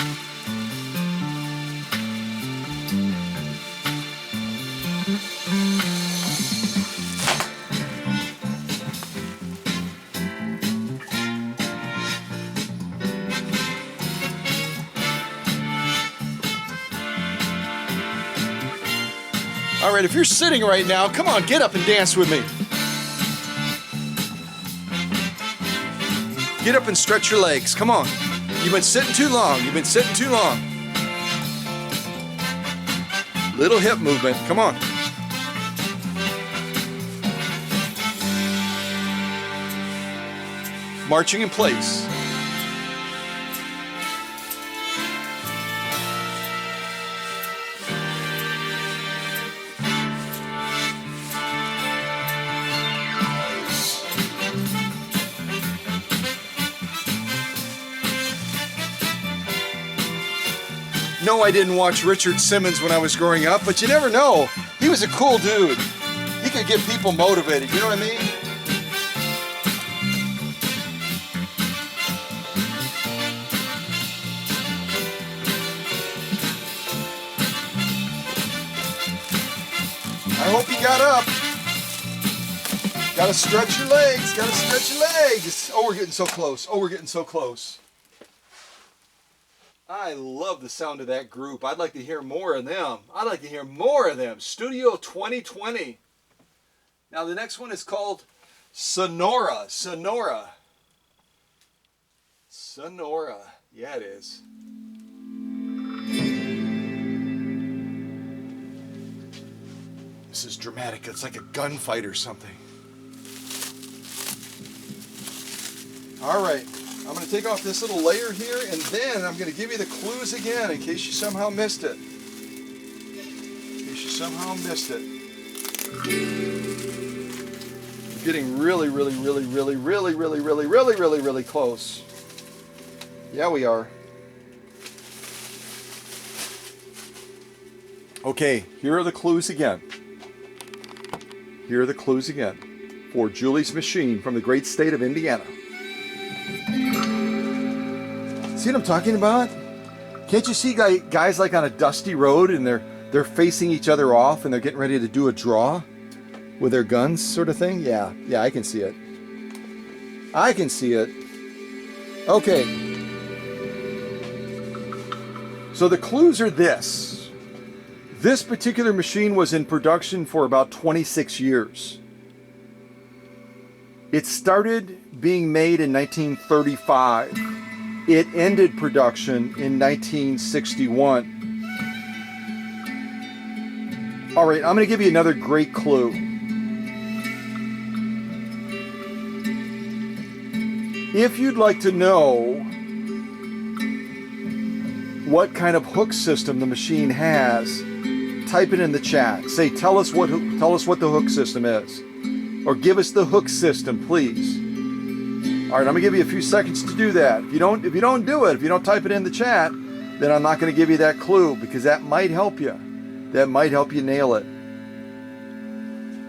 All right, if you're sitting right now, come on, get up and dance with me. Get up and stretch your legs. Come on. You've been sitting too long. You've been sitting too long. Little hip movement. Come on. Marching in place. No, I didn't watch Richard Simmons when I was growing up, but you never know. He was a cool dude. He could get people motivated, you know what I mean? I hope you got up. Gotta stretch your legs, gotta stretch your legs. Oh, we're getting so close. Oh, we're getting so close. I love the sound of that group. I'd like to hear more of them. I'd like to hear more of them. Studio 2020. Now the next one is called Sonora. Sonora. Sonora. Yeah, it is. This is dramatic. It's like a gunfight or something. All right. I'm going to take off this little layer here, and then I'm going to give you the clues again in case you somehow missed it. In case you somehow missed it. We're getting really close. Yeah, we are. Okay, here are the clues again. Here are the clues again for Julie's Machine from the great state of Indiana. See what I'm talking about? Can't you see guys like on a dusty road and they're facing each other off and they're getting ready to do a draw with their guns sort of thing? Yeah, I can see it. I can see it. Okay. So the clues are this. This particular machine was in production for about 26 years. It started being made in 1935. It ended production in 1961. All right, I'm going to give you another great clue. If you'd like to know what kind of hook system the machine has, type it in the chat. Say, tell us what the hook system is. or give us the hook system, please. All right, I'm gonna give you a few seconds to do that. If you don't do it, if you don't type it in the chat, then I'm not gonna give you that clue, because that might help you. That might help you nail it.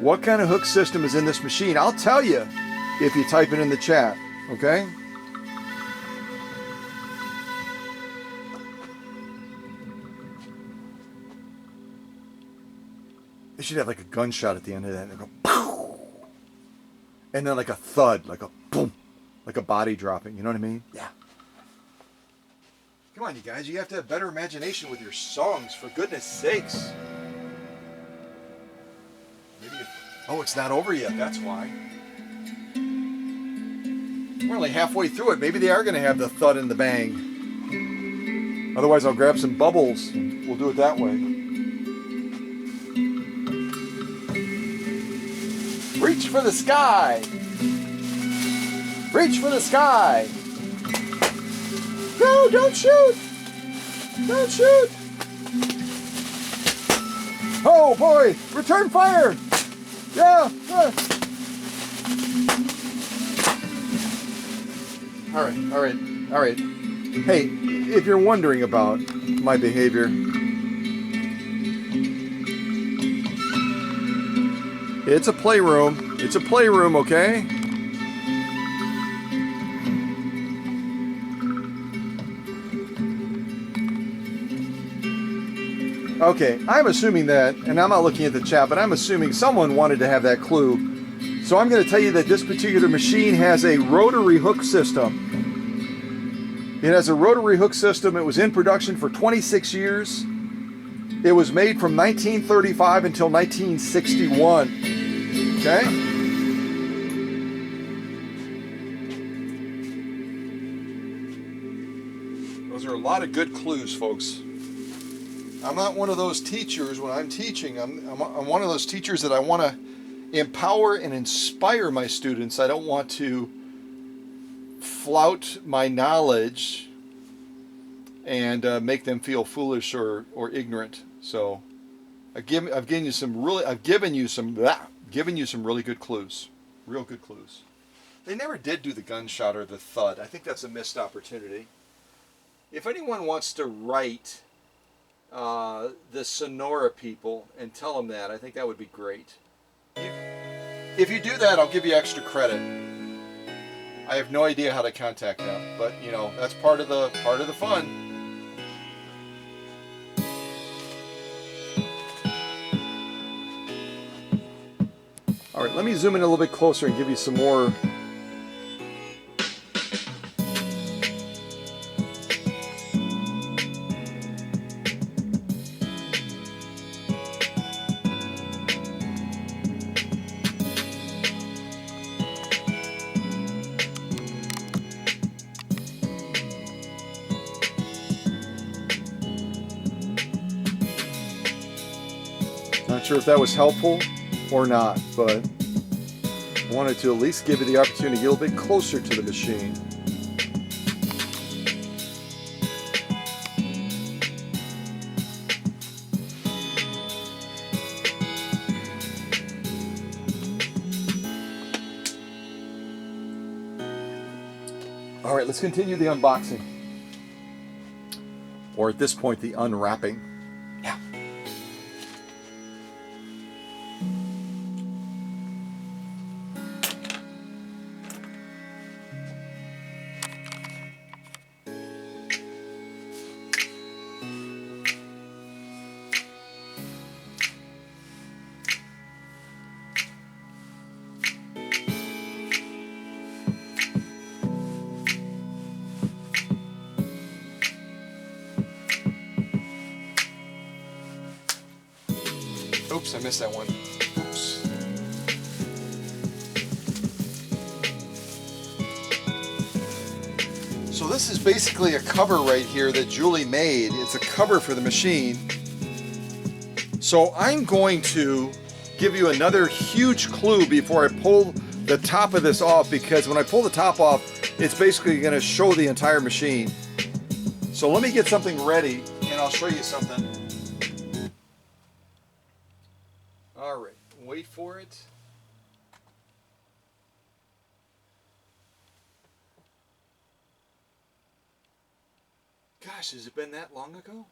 What kind of hook system is in this machine? I'll tell you if you type it in the chat, okay? They should have like a gunshot at the end of that, and they go pow! And then like a thud, like a boom, like a body dropping, you know what I mean? Yeah. Come on, you guys, you have to have better imagination with your songs, for goodness sakes. Oh, it's not over yet, that's why. We're only halfway through it. Maybe they are going to have the thud and the bang. Otherwise, I'll grab some bubbles and we'll do it that way. Reach for the sky. Reach for the sky. No, don't shoot. Don't shoot. Oh, boy. Return fire. Yeah. All right. Hey, if you're wondering about my behavior, it's a playroom. It's a playroom, okay? Okay, I'm assuming that, and I'm not looking at the chat, but I'm assuming someone wanted to have that clue. So I'm going to tell you that this particular machine has a rotary hook system. It has a rotary hook system. It was in production for 26 years. It was made from 1935 until 1961. Okay? Those are a lot of good clues, folks. I'm not one of those teachers when I'm teaching. I'm one of those teachers that I want to empower and inspire my students. I don't want to flout my knowledge and make them feel foolish or ignorant. So I've given you some really good clues. Real good clues. They never did do the gunshot or the thud. I think that's a missed opportunity. If anyone wants to write the Sonora people and tell them that, I think that would be great. If you do that, I'll give you extra credit. I have no idea how to contact them, but you know, that's part of the fun. All right, let me zoom in a little bit closer and give you some more. Not sure if that was helpful or not, but I wanted to at least give you the opportunity to get a little bit closer to the machine. All right, let's continue the unboxing. Or at this point, the unwrapping. Yeah. Oops, I missed that one. Oops. So this is basically a cover right here that Julie made. It's a cover for the machine. So I'm going to give you another huge clue before I pull the top of this off, because when I pull the top off, it's basically going to show the entire machine. So let me get something ready and I'll show you something. All right, wait for it. Gosh, has it been that long ago?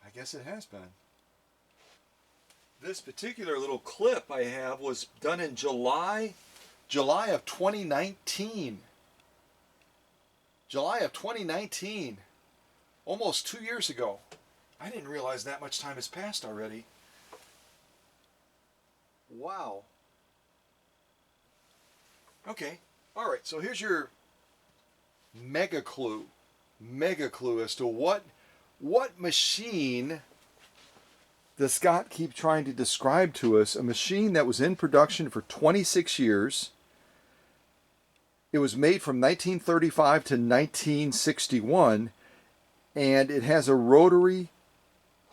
I guess it has been. This particular little clip I have was done in July of 2019. July of 2019. Almost 2 years ago. I didn't realize that much time has passed already. Wow. Okay. All right. So here's your mega clue as to what machine does Scott keep trying to describe to us. A machine that was in production for 26 years. It was made from 1935 to 1961, and it has a rotary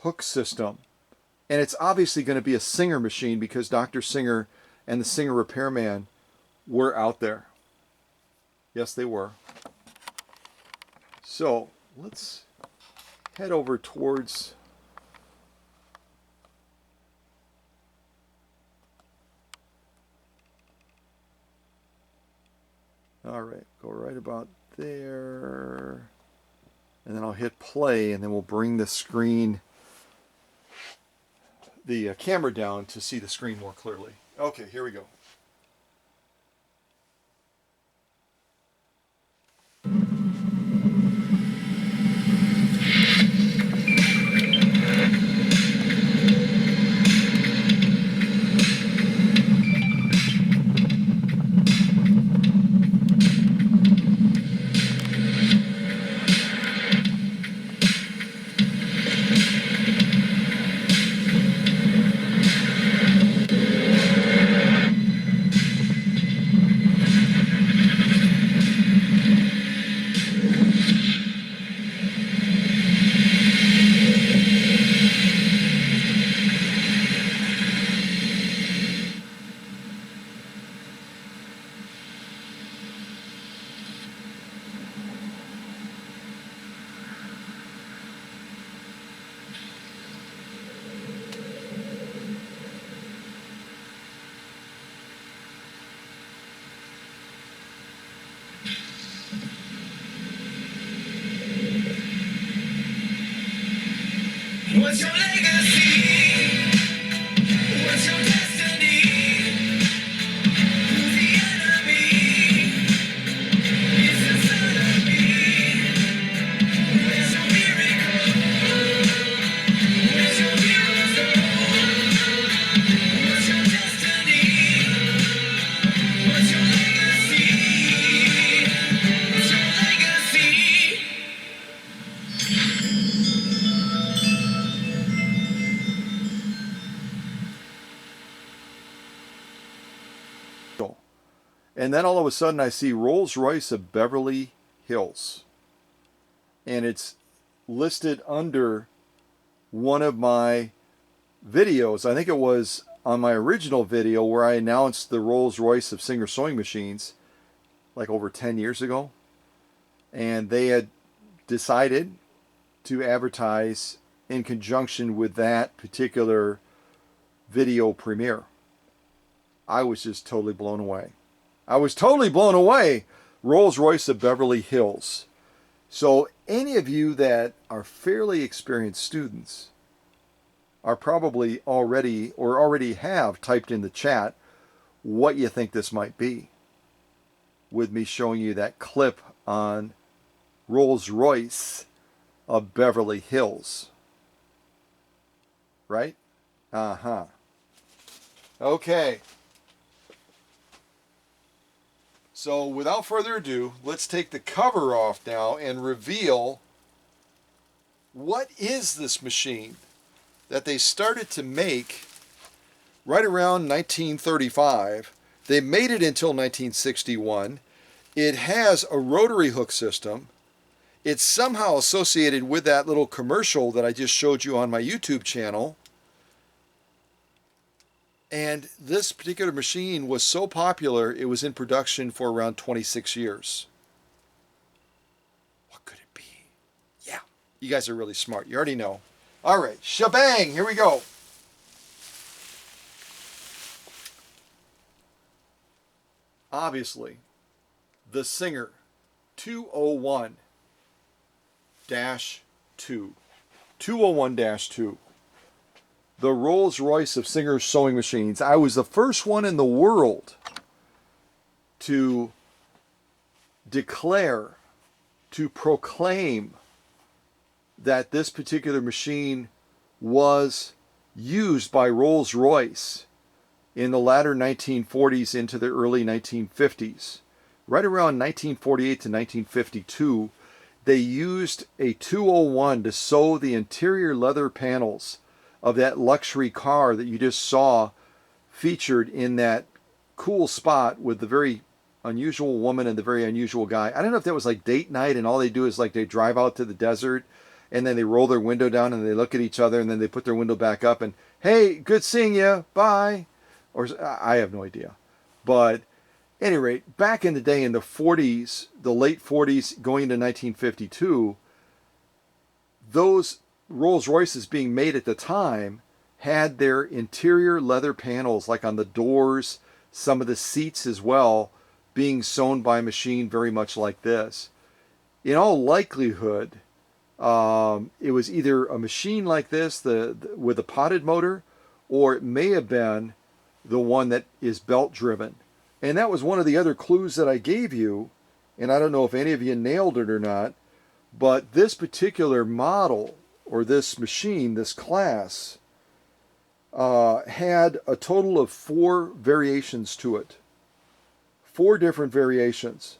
hook system. And it's obviously going to be a Singer machine because Dr. Singer and the Singer repairman were out there. Yes, they were. So let's head over towards all right, go right about there. And then I'll hit play, and then we'll bring the screen, the camera down to see the screen more clearly. Okay, here we go. What's your legacy? What's your destiny? Who's the enemy? It's inside of me. Where's your miracle? Where's your hero's goal? What's your destiny? What's your legacy? What's your legacy? And then all of a sudden I see Rolls-Royce of Beverly Hills. And it's listed under one of my videos. I think it was on my original video where I announced the Rolls-Royce of Singer sewing machines like over 10 years ago. And they had decided to advertise in conjunction with that particular video premiere. I was just totally blown away. I was totally blown away. Rolls-Royce of Beverly Hills. So any of you that are fairly experienced students are probably already have typed in the chat what you think this might be, with me showing you that clip on Rolls-Royce of Beverly Hills. Right? Uh-huh. Okay. So without further ado, let's take the cover off now and reveal what is this machine that they started to make right around 1935. They made it until 1961. It has a rotary hook system. It's somehow associated with that little commercial that I just showed you on my YouTube channel. And this particular machine was so popular, it was in production for around 26 years. What could it be? Yeah, you guys are really smart. You already know. All right, shebang, here we go. obviously, the Singer 201-2. 201-2. The Rolls-Royce of Singer sewing machines. I was the first one in the world to declare, to proclaim that this particular machine was used by Rolls-Royce in the latter 1940s into the early 1950s. Right around 1948 to 1952, they used a 201 to sew the interior leather panels of that luxury car that you just saw featured in that cool spot with the very unusual woman and the very unusual guy. I don't know if that was like date night and all they do is like they drive out to the desert and then they roll their window down and they look at each other and then they put their window back up and, hey, good seeing you, bye. Or I have no idea. But at any rate, back in the day in the 40s, the late 40s going into 1952, those Rolls-Royces being made at the time had their interior leather panels, like on the doors, some of the seats as well, being sewn by a machine very much like this. In all likelihood, it was either a machine like this with a potted motor, or it may have been the one that is belt driven. And that was one of the other clues that I gave you, and I don't know if any of you nailed it or not, but this particular model, or this machine, this class, had a total of 4 variations to it. 4 different variations.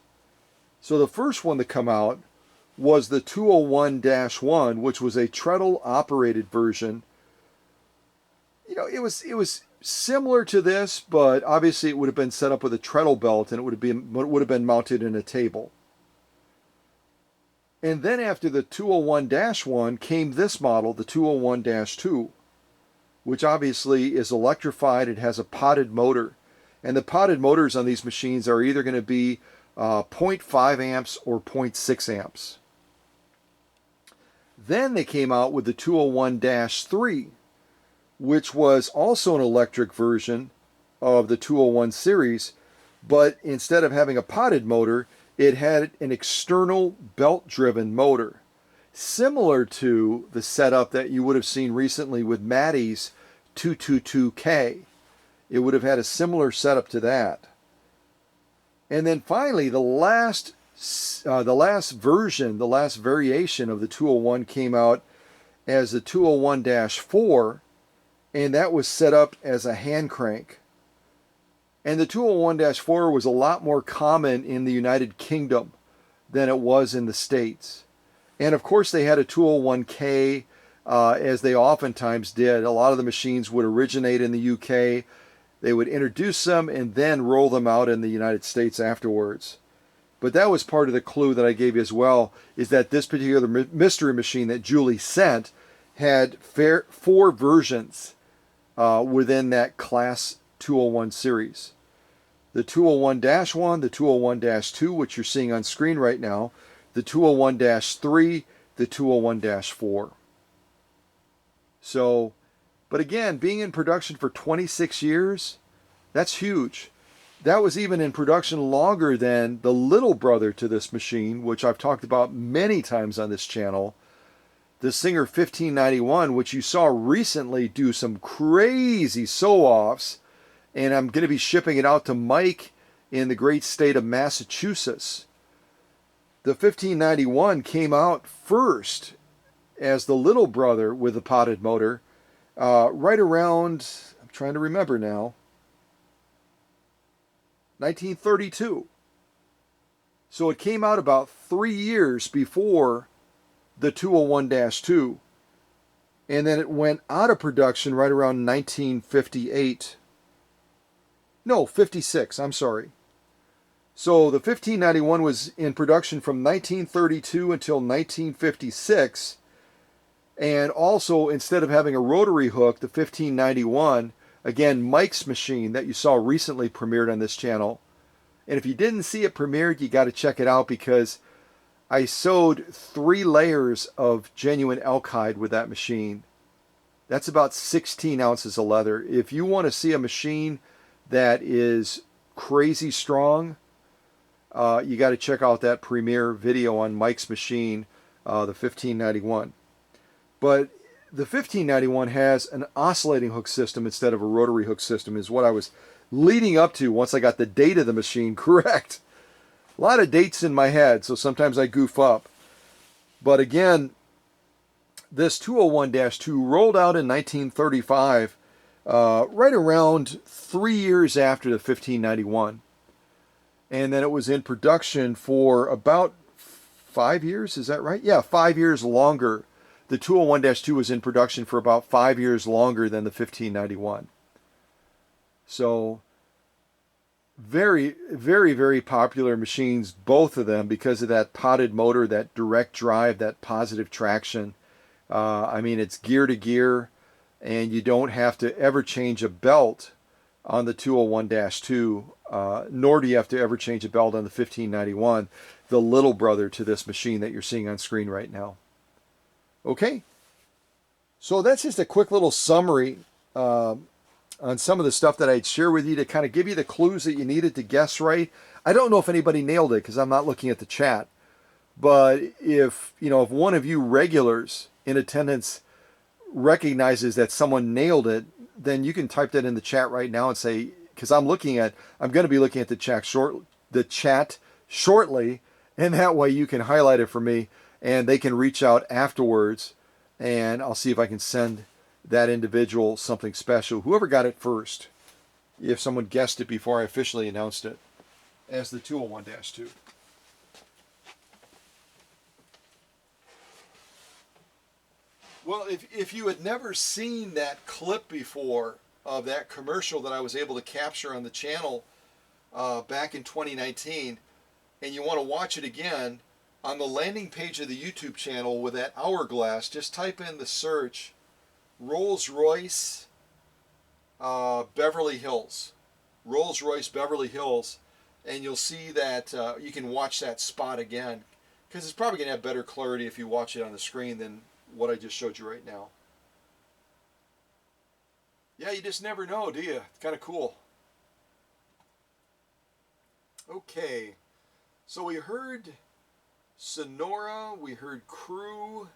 So the first one to come out was the 201-1, which was a treadle operated version. You know, it was similar to this, but obviously it would have been set up with a treadle belt and it would have been mounted in a table. And then after the 201-1 came this model, the 201-2, which obviously is electrified. It has a potted motor. And the potted motors on these machines are either going to be 0.5 amps or 0.6 amps. Then they came out with the 201-3, which was also an electric version of the 201 series, but instead of having a potted motor, it had an external belt-driven motor, similar to the setup that you would have seen recently with Mattie's 222K. It would have had a similar setup to that. And then finally, the last version, the last variation of the 201 came out as the 201-4, and that was set up as a hand crank. And the 201-4 was a lot more common in the United Kingdom than it was in the States. And of course they had a 201K, as they oftentimes did. A lot of the machines would originate in the UK. They would introduce them and then roll them out in the United States afterwards. But that was part of the clue that I gave you as well, is that this particular mystery machine that Julie sent had 4 versions within that Class 201 series. The 201-1, the 201-2, which you're seeing on screen right now, the 201-3, the 201-4. So, but again, being in production for 26 years, that's huge. That was even in production longer than the little brother to this machine, which I've talked about many times on this channel, the Singer 1591, which you saw recently do some crazy sew-offs, and I'm going to be shipping it out to Mike in the great state of Massachusetts. The 1591 came out first as the little brother with the potted motor, right around, I'm trying to remember now, 1932. So it came out about 3 years before the 201-2, and then it went out of production right around 1958. No, 56, I'm sorry. So the 1591 was in production from 1932 until 1956, and also instead of having a rotary hook, the 1591, again, Mike's machine that you saw recently premiered on this channel. And if you didn't see it premiered, you got to check it out, because I sewed 3 layers of genuine elk hide with that machine. That's about 16 ounces of leather. If you want to see a machine that is crazy strong, you got to check out that premiere video on Mike's machine, the 1591. But the 1591 has an oscillating hook system instead of a rotary hook system, is what I was leading up to once I got the date of the machine correct. A lot of dates in my head, so sometimes I goof up. But again, this 201-2 rolled out in 1935, right around 3 years after the 1591. And then it was in production for about 5 years, is that right? Yeah, 5 years longer. The 201-2 was in production for about 5 years longer than the 1591. So very, very, very popular machines, both of them, because of that potted motor, that direct drive, that positive traction. I mean, it's gear to gear, and you don't have to ever change a belt on the 201-2, nor do you have to ever change a belt on the 1591, the little brother to this machine that you're seeing on screen right now. Okay, so that's just a quick little summary on some of the stuff that I'd share with you to kind of give you the clues that you needed to guess right. I don't know if anybody nailed it because I'm not looking at the chat, but if one of you regulars in attendance recognizes that someone nailed it, then you can type that in the chat right now and say, because I'm going to be looking at the chat shortly, and that way you can highlight it for me, and they can reach out afterwards, and I'll see if I can send that individual something special. Whoever got it first, if someone guessed it before I officially announced it as the 201-2. Well, if you had never seen that clip before of that commercial that I was able to capture on the channel back in 2019, and you want to watch it again, on the landing page of the YouTube channel with that hourglass, just type in the search Rolls-Royce Beverly Hills. Rolls-Royce Beverly Hills, and you'll see that you can watch that spot again, because it's probably going to have better clarity if you watch it on the screen than what I just showed you right now. Yeah, you just never know, do you? It's kind of cool. Okay, so we heard Sonora, we heard Crew.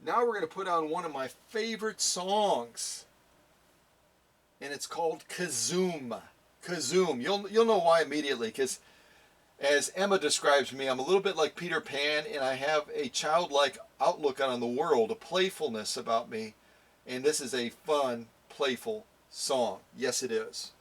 Now we're going to put on one of my favorite songs, and it's called Kazoom. Kazoom. You'll know why immediately, because as Emma describes me, I'm a little bit like Peter Pan, and I have a childlike outlook on the world, a playfulness about me, and this is a fun, playful song. Yes, it is.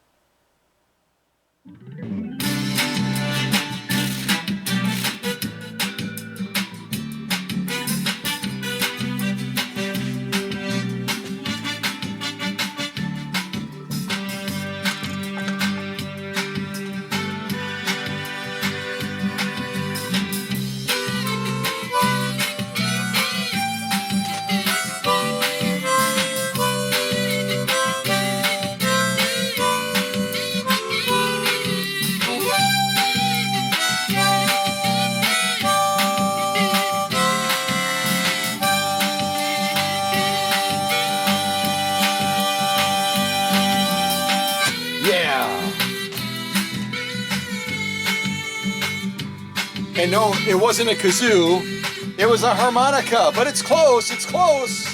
And no, it wasn't a kazoo, it was a harmonica, but it's close, it's close.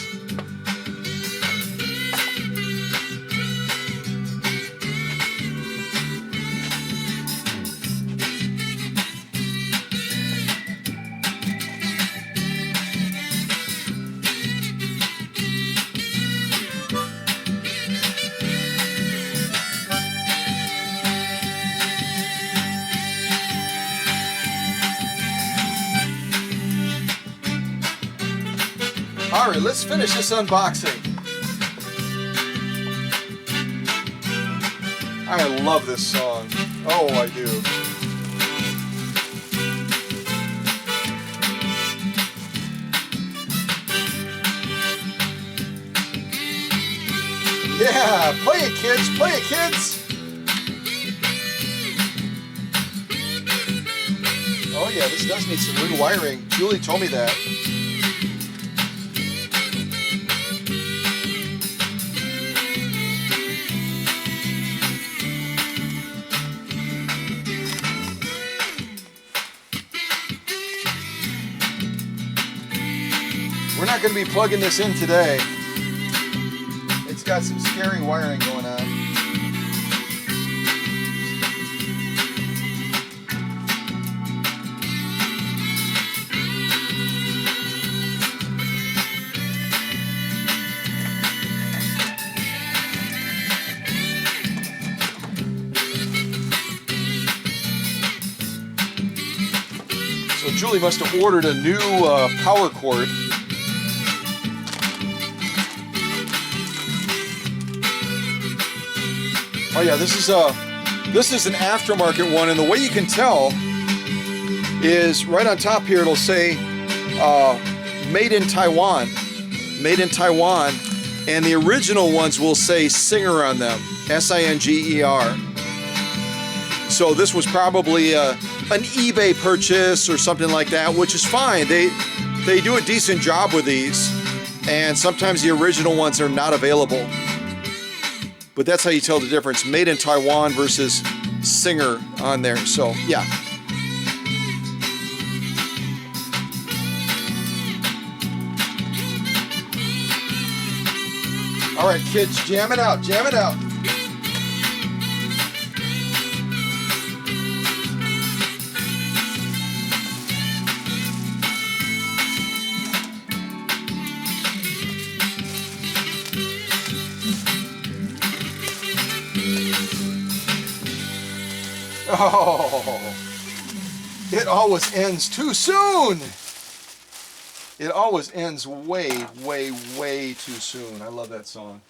All right, let's finish this unboxing. I love this song. Oh, I do. Yeah, play it, kids, play it, kids. Oh yeah, this does need some rewiring. Julie told me that. not going to be plugging this in today. It's got some scary wiring going on. So Julie must have ordered a new power cord. Oh yeah, this is an aftermarket one, and the way you can tell is right on top here. It'll say "Made in Taiwan," "Made in Taiwan," and the original ones will say Singer on them, S-I-N-G-E-R. So this was probably an eBay purchase or something like that, which is fine. They do a decent job with these, and sometimes the original ones are not available. But that's how you tell the difference, Made in Taiwan versus Singer on there. So yeah. All right, kids, jam it out, jam it out. Oh, it always ends too soon. It always ends way, way, way too soon. I love that song.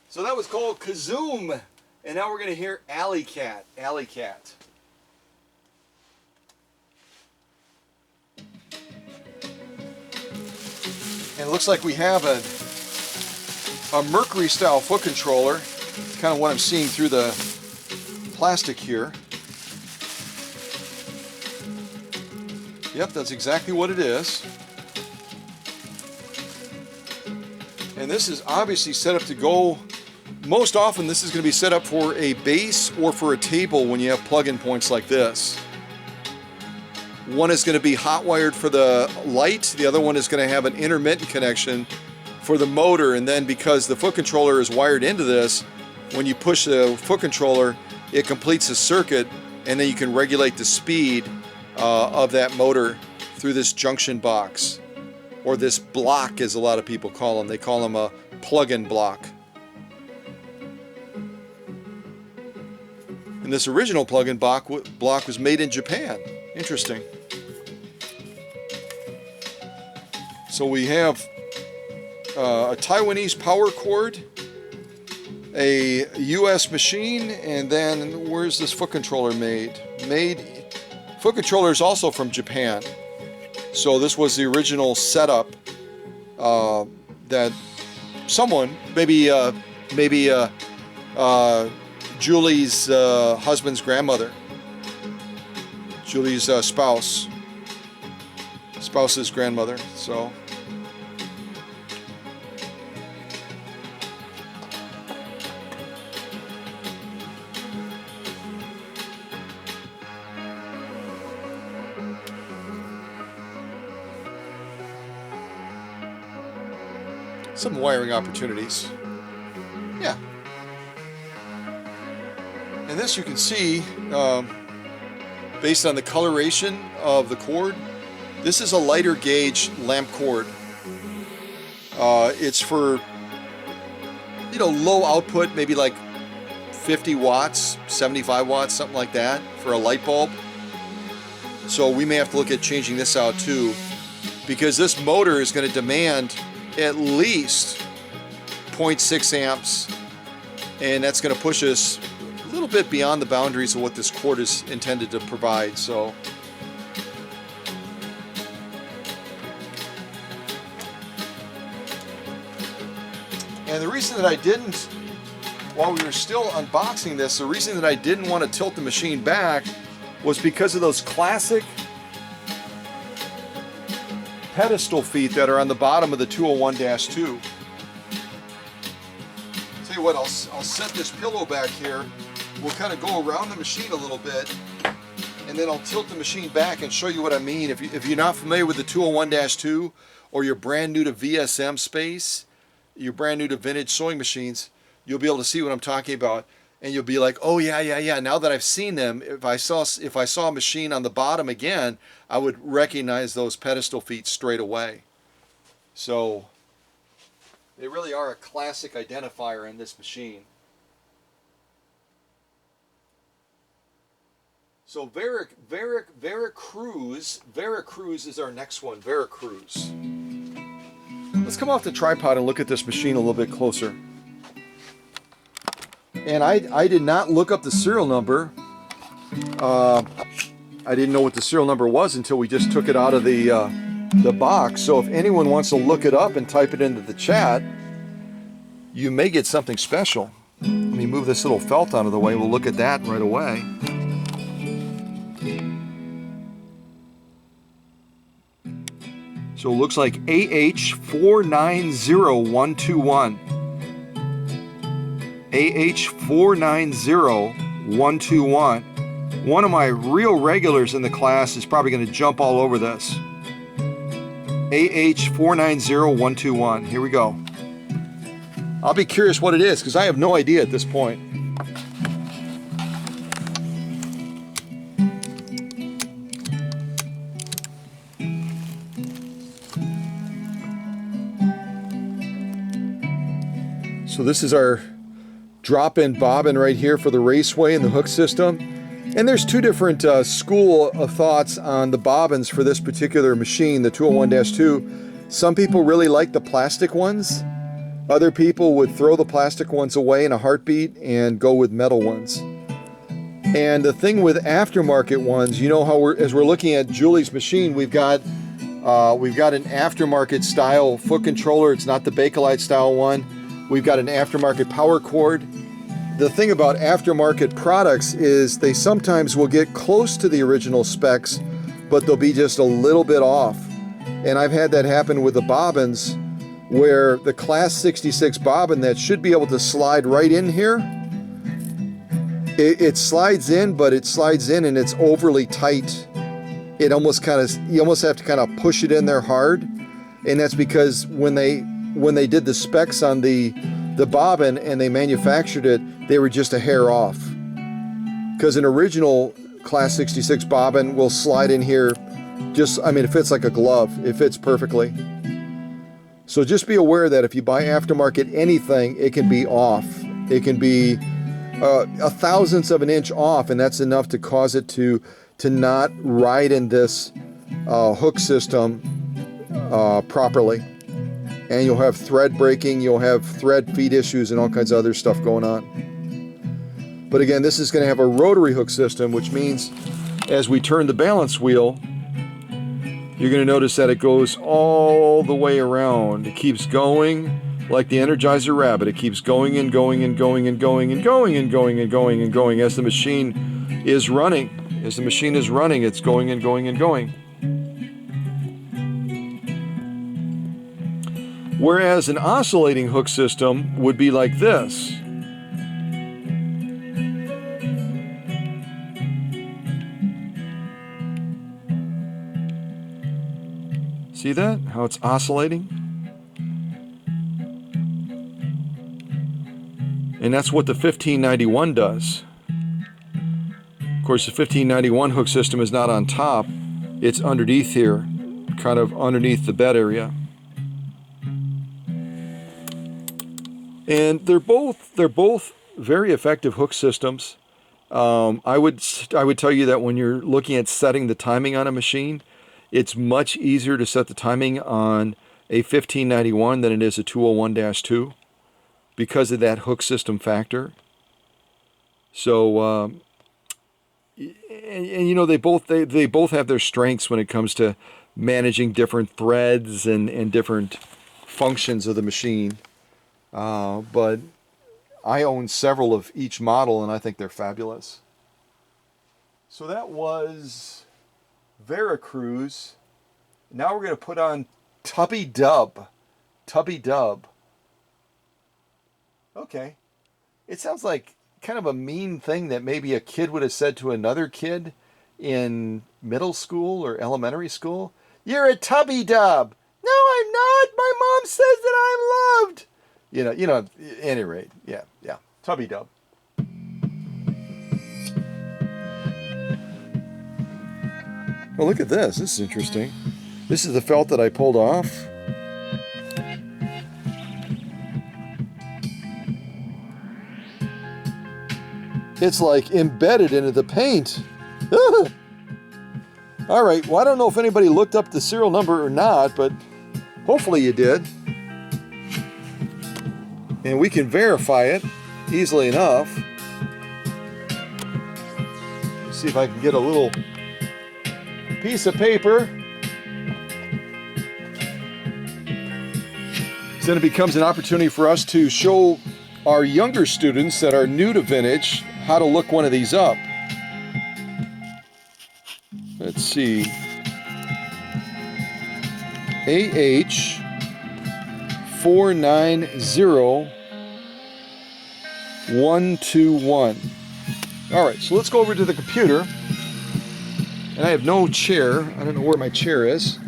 So that was called Kazoom. And now we're going to hear Alley Cat. Alley Cat. And it looks like we have a Mercury style foot controller. It's kind of what I'm seeing through the plastic here. Yep, that's exactly what it is. And this is obviously set up to go, most often this is going to be set up for a base or for a table when you have plug-in points like this. One is going to be hot wired for the light, the other one is going to have an intermittent connection for the motor, and then because the foot controller is wired into this, when you push the foot controller, it completes a circuit, and then you can regulate the speed of that motor through this junction box, or this block as a lot of people call them. They call them a plug-in block. And this original plug-in block was made in Japan. Interesting. So we have a Taiwanese power cord, a US machine, and then where's this foot controller made? Foot controller is also from Japan. So this was the original setup that someone, maybe Julie's husband's grandmother, Julie's spouse's grandmother. So some wiring opportunities. Yeah. And this you can see, based on the coloration of the cord, this is a lighter gauge lamp cord. It's for, low output, maybe like 50 watts, 75 watts, something like that for a light bulb. So we may have to look at changing this out too, because this motor is going to demand at least 0.6 amps, and that's going to push us a little bit beyond the boundaries of what this cord is intended to provide. So and the reason that I didn't, while we were still unboxing this, the reason that I didn't want to tilt the machine back was because of those classic pedestal feet that are on the bottom of the 201-2. Tell you what, I'll set this pillow back here. We'll kind of go around the machine a little bit, and then I'll tilt the machine back and show you what I mean. If you're not familiar with the 201-2, or you're brand new to VSM space, you're brand new to vintage sewing machines, you'll be able to see what I'm talking about, and you'll be like, oh yeah. Now that I've seen them, if I saw a machine on the bottom again, I would recognize those pedestal feet straight away. So they really are a classic identifier in this machine. So Veracruz is our next one, Veracruz. Let's come off the tripod and look at this machine a little bit closer. And I did not look up the serial number. I didn't know what the serial number was until we just took it out of the box. So if anyone wants to look it up and type it into the chat, you may get something special. Let me move this little felt out of the way. We'll look at that right away. So it looks like AH490121. AH490121. One of my real regulars in the class is probably going to jump all over this. AH490121. Here we go. I'll be curious what it is because I have no idea at this point. So this is our drop-in bobbin right here for the Raceway and the hook system. And there's two different school of thoughts on the bobbins for this particular machine, the 201-2. Some people really like the plastic ones. Other people would throw the plastic ones away in a heartbeat and go with metal ones. And the thing with aftermarket ones, you know how as we're looking at Julie's machine, we've got an aftermarket style foot controller. It's not the Bakelite style one. We've got an aftermarket power cord. The thing about aftermarket products is they sometimes will get close to the original specs, but they'll be just a little bit off. And I've had that happen with the bobbins, where the Class 66 bobbin that should be able to slide right in here, it slides in, but it slides in and it's overly tight. You almost have to kind of push it in there hard. And that's because when they did the specs on the bobbin and they manufactured it, they were just a hair off. Because an original Class 66 bobbin will slide in here it fits like a glove. It fits perfectly. So just be aware that if you buy aftermarket anything, it can be off. It can be a thousandth of an inch off, and that's enough to cause it to not ride in this hook system properly. And you'll have thread breaking, you'll have thread feed issues, and all kinds of other stuff going on. But again, this is going to have a rotary hook system, which means as we turn the balance wheel, you're going to notice that it goes all the way around. It keeps going like the Energizer Rabbit. It keeps going and going and going and going and going and going and going and going as the machine is running. As the machine is running, it's going and going and going. Whereas an oscillating hook system would be like this. See that? How it's oscillating? And that's what the 1591 does. Of course, the 1591 hook system is not on top. It's underneath here, kind of underneath the bed area. And they're both very effective hook systems. I would tell you that when you're looking at setting the timing on a machine, it's much easier to set the timing on a 1591 than it is a 201-2 because of that hook system factor. So, and you know, they both have their strengths when it comes to managing different threads and different functions of the machine. But I own several of each model, and I think they're fabulous. So that was Veracruz. Now we're going to put on Tubby Dub. Tubby Dub. Okay. It sounds like kind of a mean thing that maybe a kid would have said to another kid. in middle school or elementary school? You're a tubby dub. No, I'm not. My mom says that I'm loved. At any rate, yeah, tubby dub. Oh, look at this. This is interesting. This is the felt that I pulled off. It's like embedded into the paint. All right, well, I don't know if anybody looked up the serial number or not, but hopefully you did. And we can verify it easily enough. Let's see if I can get a little piece of paper. So then it becomes an opportunity for us to show our younger students that are new to vintage how to look one of these up. Let's see. AH 490121. All right, so let's go over to the computer. And I have no chair. I don't know where my chair is.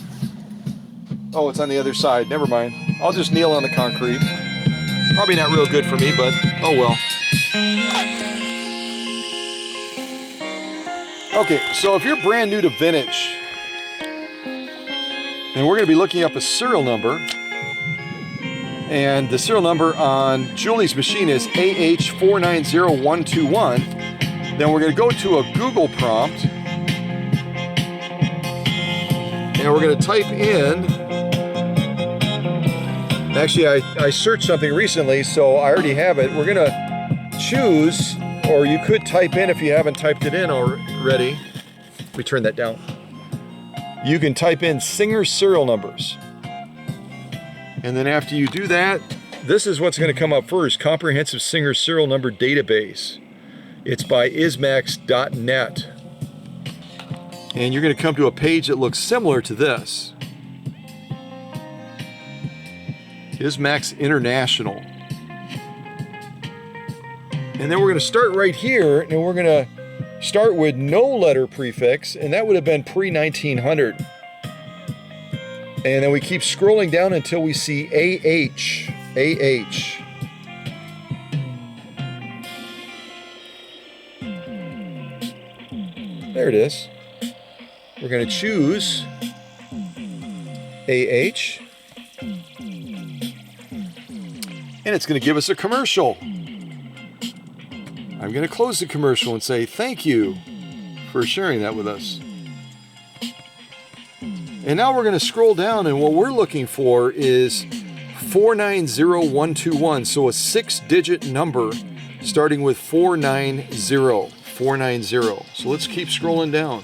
Oh, it's on the other side. Never mind. I'll just kneel on the concrete. Probably not real good for me, but oh well. Okay, so if you're brand new to vintage, and we're going to be looking up a serial number, and the serial number on Julie's machine is AH490121, then we're going to go to a Google prompt, and we're going to type in, actually I searched something recently, so I already have it. We're going to choose, or you could type in if you haven't typed it in already. Let me turn that down. You can type in Singer serial numbers. And then after you do that, this is what's going to come up first, Comprehensive Singer Serial Number Database. It's by ismax.net. And you're going to come to a page that looks similar to this. Ismax International. And then we're going to start right here, and we're going to start with no letter prefix, and that would have been pre-1900. And then we keep scrolling down until we see AH. AH. There it is. We're going to choose AH. And it's going to give us a commercial. I'm going to close the commercial and say thank you for sharing that with us. And now we're going to scroll down, and what we're looking for is 490121. So a 6-digit number starting with 490. 490. So let's keep scrolling down.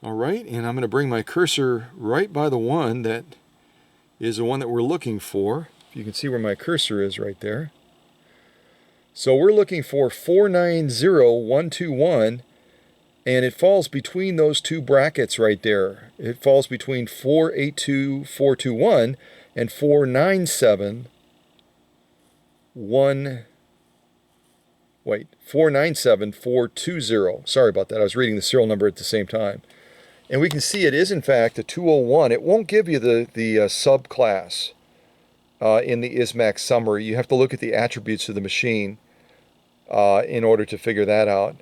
All right, and I'm going to bring my cursor right by the one that is the one that we're looking for. You can see where my cursor is right there. So we're looking for 490121, and it falls between those two brackets right there. It falls between 482421 and 497420. Sorry about that. I was reading the serial number at the same time. And we can see it is in fact a 201. It won't give you the subclass in the ISMAX summary. You have to look at the attributes of the machine in order to figure that out.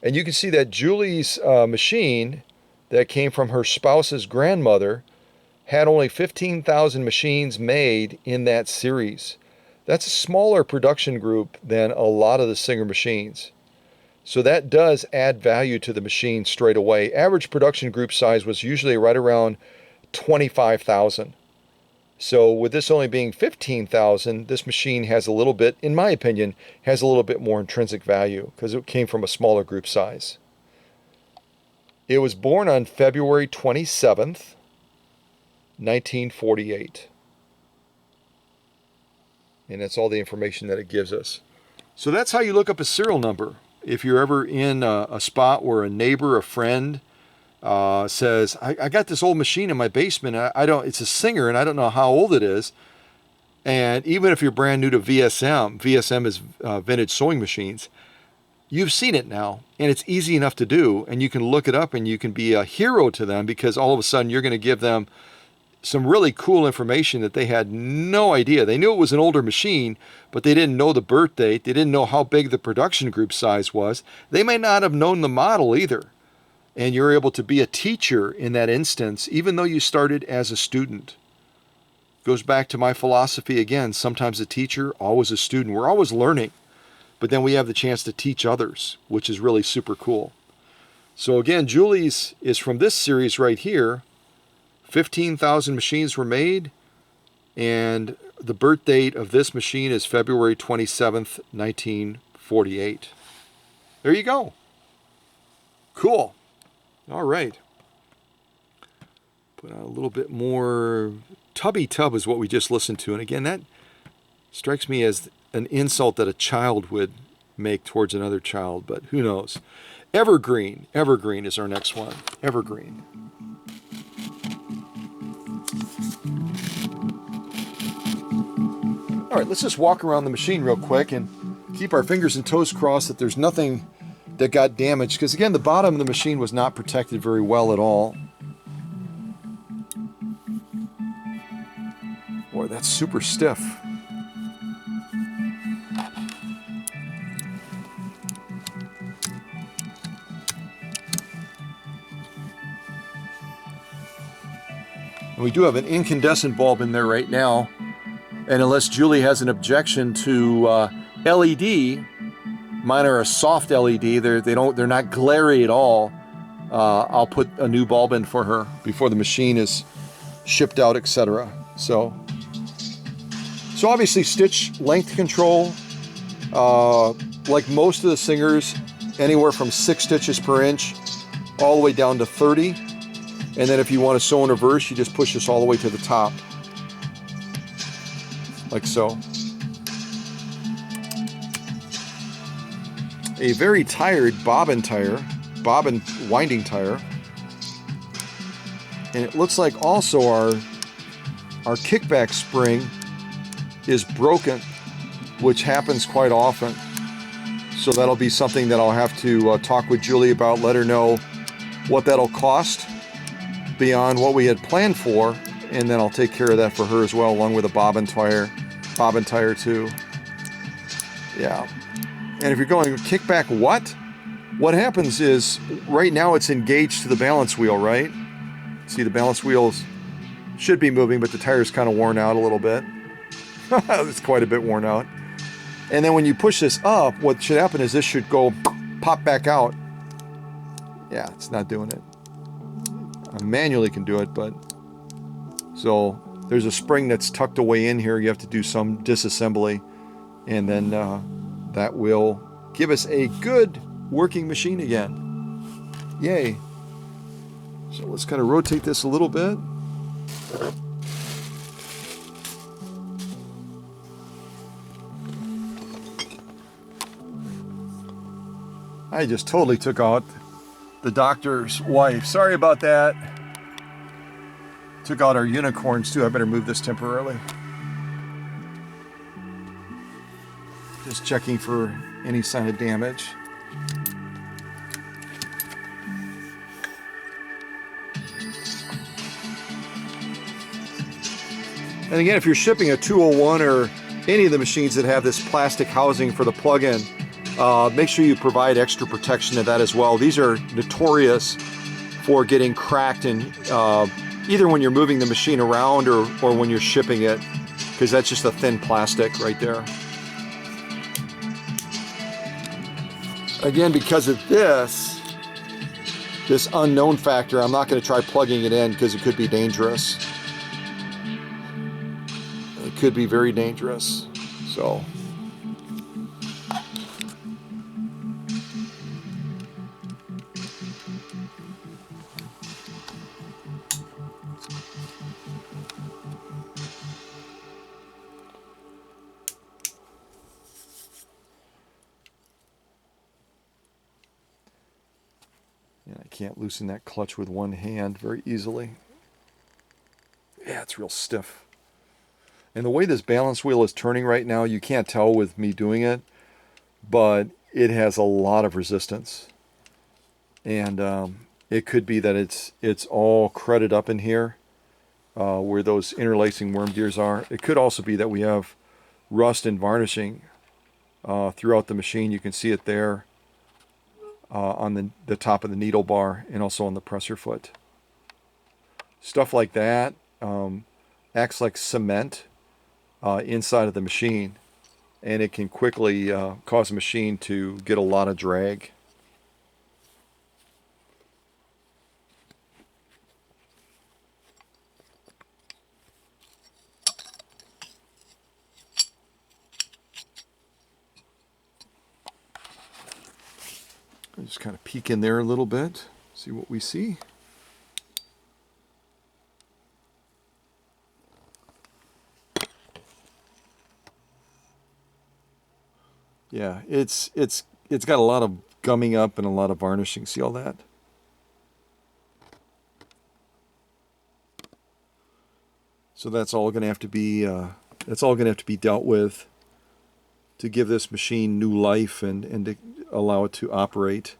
And you can see that Julie's machine that came from her spouse's grandmother had only 15,000 machines made in that series. That's a smaller production group than a lot of the Singer machines. So that does add value to the machine straight away. Average production group size was usually right around 25,000. So with this only being 15,000, this machine has a little bit, in my opinion, has a little bit more intrinsic value because it came from a smaller group size. It was born on February 27th, 1948. And that's all the information that it gives us. So that's how you look up a serial number. if you're ever in a spot where a neighbor, a friend, says, I got this old machine in my basement. I don't. It's a Singer, and I don't know how old it is. And even if you're brand new to VSM, VSM is vintage sewing machines. You've seen it now, and it's easy enough to do, and you can look it up, and you can be a hero to them because all of a sudden you're going to give them some really cool information that they had no idea. They knew it was an older machine, but they didn't know the birth date. They didn't know how big the production group size was. They may not have known the model either. And you're able to be a teacher in that instance, even though you started as a student. Goes back to my philosophy again. Sometimes a teacher, always a student. We're always learning. But then we have the chance to teach others, which is really super cool. So again, Julie's is from this series right here. 15,000 machines were made, and the birth date of this machine is February 27th, 1948. There you go. Cool. All right. Put on a little bit more. Tubby Tub is what we just listened to. And again, that strikes me as an insult that a child would make towards another child, but who knows. Evergreen. Evergreen is our next one. Evergreen. All right, let's just walk around the machine real quick and keep our fingers and toes crossed that there's nothing that got damaged. Because again, the bottom of the machine was not protected very well at all. Boy, that's super stiff. And we do have an incandescent bulb in there right now. And unless Julie has an objection to LED, mine are a soft LED. They're not glary at all. I'll put a new bulb in for her before the machine is shipped out, etc. So obviously stitch length control, like most of the Singers, anywhere from 6 stitches per inch all the way down to 30. And then if you want to sew in reverse, you just push this all the way to the top. Like so. A very tired bobbin winding tire. And it looks like also our kickback spring is broken, which happens quite often. So that'll be something that I'll have to talk with Julie about, let her know what that'll cost beyond what we had planned for, and then I'll take care of that for her as well, along with a bobbin tire too. Yeah. And if you're going kickback, what happens is right now it's engaged to the balance wheel, right? See, the balance wheels should be moving, but the tire's kind of worn out a little bit. It's quite a bit worn out. And then when you push this up, what should happen is this should go pop back out. Yeah, it's not doing it. I manually can do it, but so there's a spring that's tucked away in here. You have to do some disassembly, and then that will give us a good working machine again. Yay. So let's kind of rotate this a little bit. I just totally took out the doctor's wife. Sorry about that. Took out our unicorns too. I better move this temporarily. Just checking for any sign of damage. And again, if you're shipping a 201 or any of the machines that have this plastic housing for the plug-in, make sure you provide extra protection to that as well. These are notorious for getting cracked, and either when you're moving the machine around or when you're shipping it, because that's just a thin plastic right there. Again, because of this unknown factor, I'm not going to try plugging it in because it could be dangerous. It could be very dangerous. So. can't loosen that clutch with one hand very easily. Yeah, it's real stiff. And the way this balance wheel is turning right now, you can't tell with me doing it, but it has a lot of resistance. And it could be that it's all crudted up in here where those interlacing worm gears are. It could also be that we have rust and varnishing throughout the machine. You can see it there on the top of the needle bar and also on the presser foot. Stuff like that acts like cement inside of the machine, and it can quickly cause a machine to get a lot of drag. I'll just kind of peek in there a little bit, see what we see. Yeah, it's got a lot of gumming up and a lot of varnishing. See all that? So that's all going to have to be dealt with to give this machine new life and to allow it to operate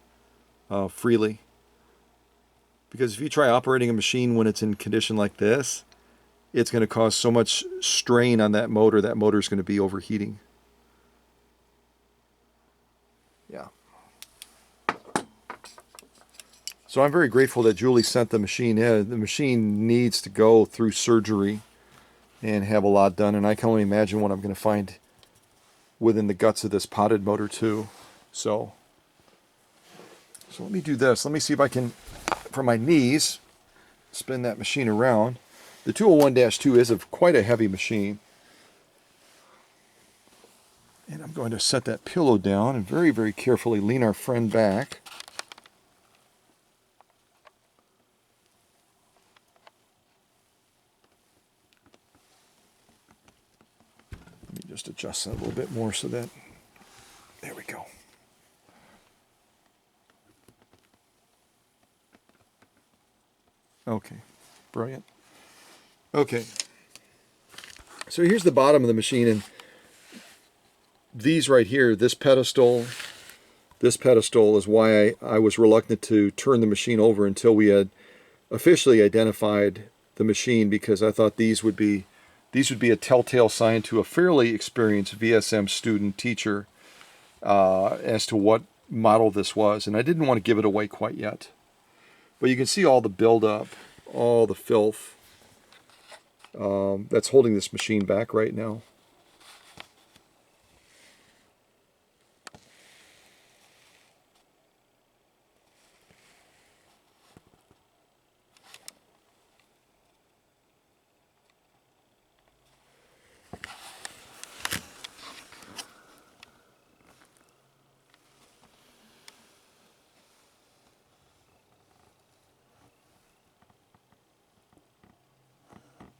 freely. Because if you try operating a machine when it's in condition like this, it's going to cause so much strain on that motor's going to be overheating. Yeah. So I'm very grateful that Julie sent the machine in. The machine needs to go through surgery and have a lot done, and I can only imagine what I'm going to find within the guts of this potted motor too. So let me do this. Let me see if I can, from my knees, spin that machine around. The 201-2 is quite a heavy machine. And I'm going to set that pillow down and very, very carefully lean our friend back. Let me just adjust that a little bit more so that, there we go. Okay, brilliant. Okay, so here's the bottom of the machine, and these right here, this pedestal is why I was reluctant to turn the machine over until we had officially identified the machine, because I thought these would be a telltale sign to a fairly experienced VSM student teacher as to what model this was, and I didn't want to give it away quite yet. But you can see all the buildup, all the filth that's holding this machine back right now.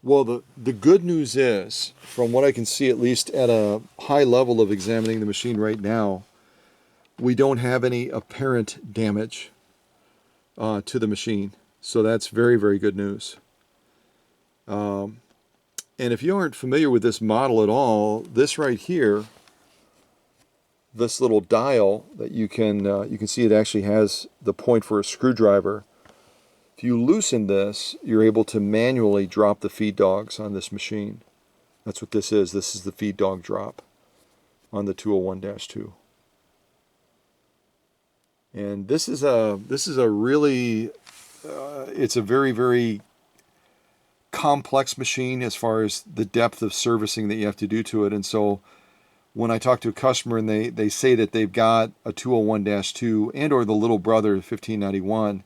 Well, the good news is, from what I can see, at least at a high level of examining the machine right now, we don't have any apparent damage to the machine. So that's very, very good news. And if you aren't familiar with this model at all, this right here, this little dial that you can see, it actually has the point for a screwdriver. If you loosen this, you're able to manually drop the feed dogs on this machine. That's what this is. This is the feed dog drop on the 201-2. And this is a really, it's a very, very complex machine as far as the depth of servicing that you have to do to it. And so when I talk to a customer and they say that they've got a 201-2 and or the little brother 1591,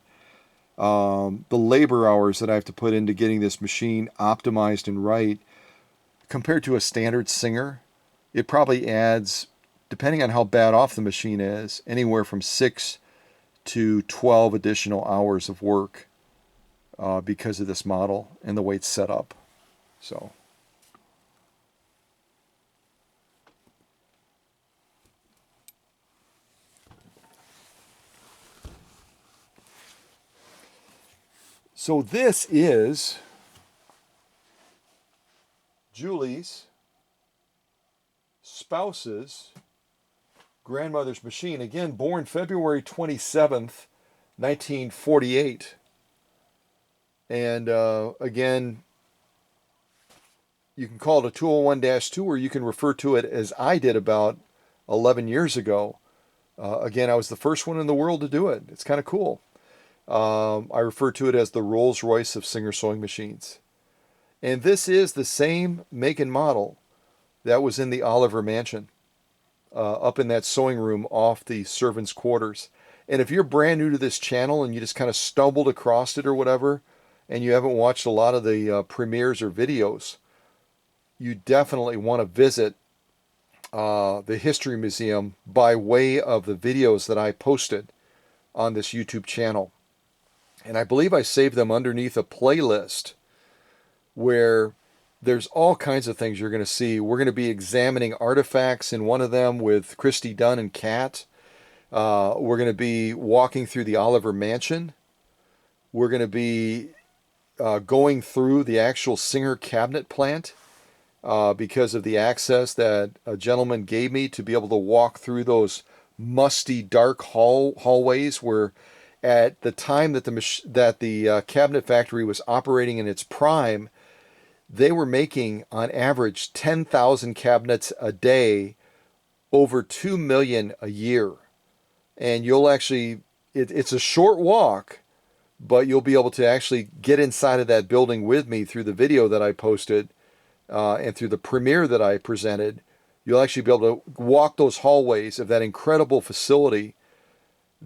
the labor hours that I have to put into getting this machine optimized and right, compared to a standard Singer, it probably adds, depending on how bad off the machine is, anywhere from 6 to 12 additional hours of work because of this model and the way it's set up. So. So this is Julie's spouse's grandmother's machine. Again, born February 27th, 1948. And again, you can call it a 201-2, or you can refer to it as I did about 11 years ago. Again, I was the first one in the world to do it. It's kind of cool. I refer to it as the Rolls-Royce of Singer sewing machines. And this is the same make and model that was in the Oliver Mansion, up in that sewing room off the servants' quarters. And if you're brand new to this channel and you just kind of stumbled across it or whatever, and you haven't watched a lot of the premieres or videos, you definitely want to visit the History Museum by way of the videos that I posted on this YouTube channel. And I believe I saved them underneath a playlist where there's all kinds of things you're going to see. We're going to be examining artifacts in one of them with Christy Dunn and Kat. We're going to be walking through the Oliver Mansion. We're going to be going through the actual Singer cabinet plant because of the access that a gentleman gave me to be able to walk through those musty, dark hallways where at the time that the cabinet factory was operating in its prime, they were making on average 10,000 cabinets a day, over 2 million a year. And you'll actually, it's a short walk, but you'll be able to actually get inside of that building with me through the video that I posted and through the premiere that I presented. You'll actually be able to walk those hallways of that incredible facility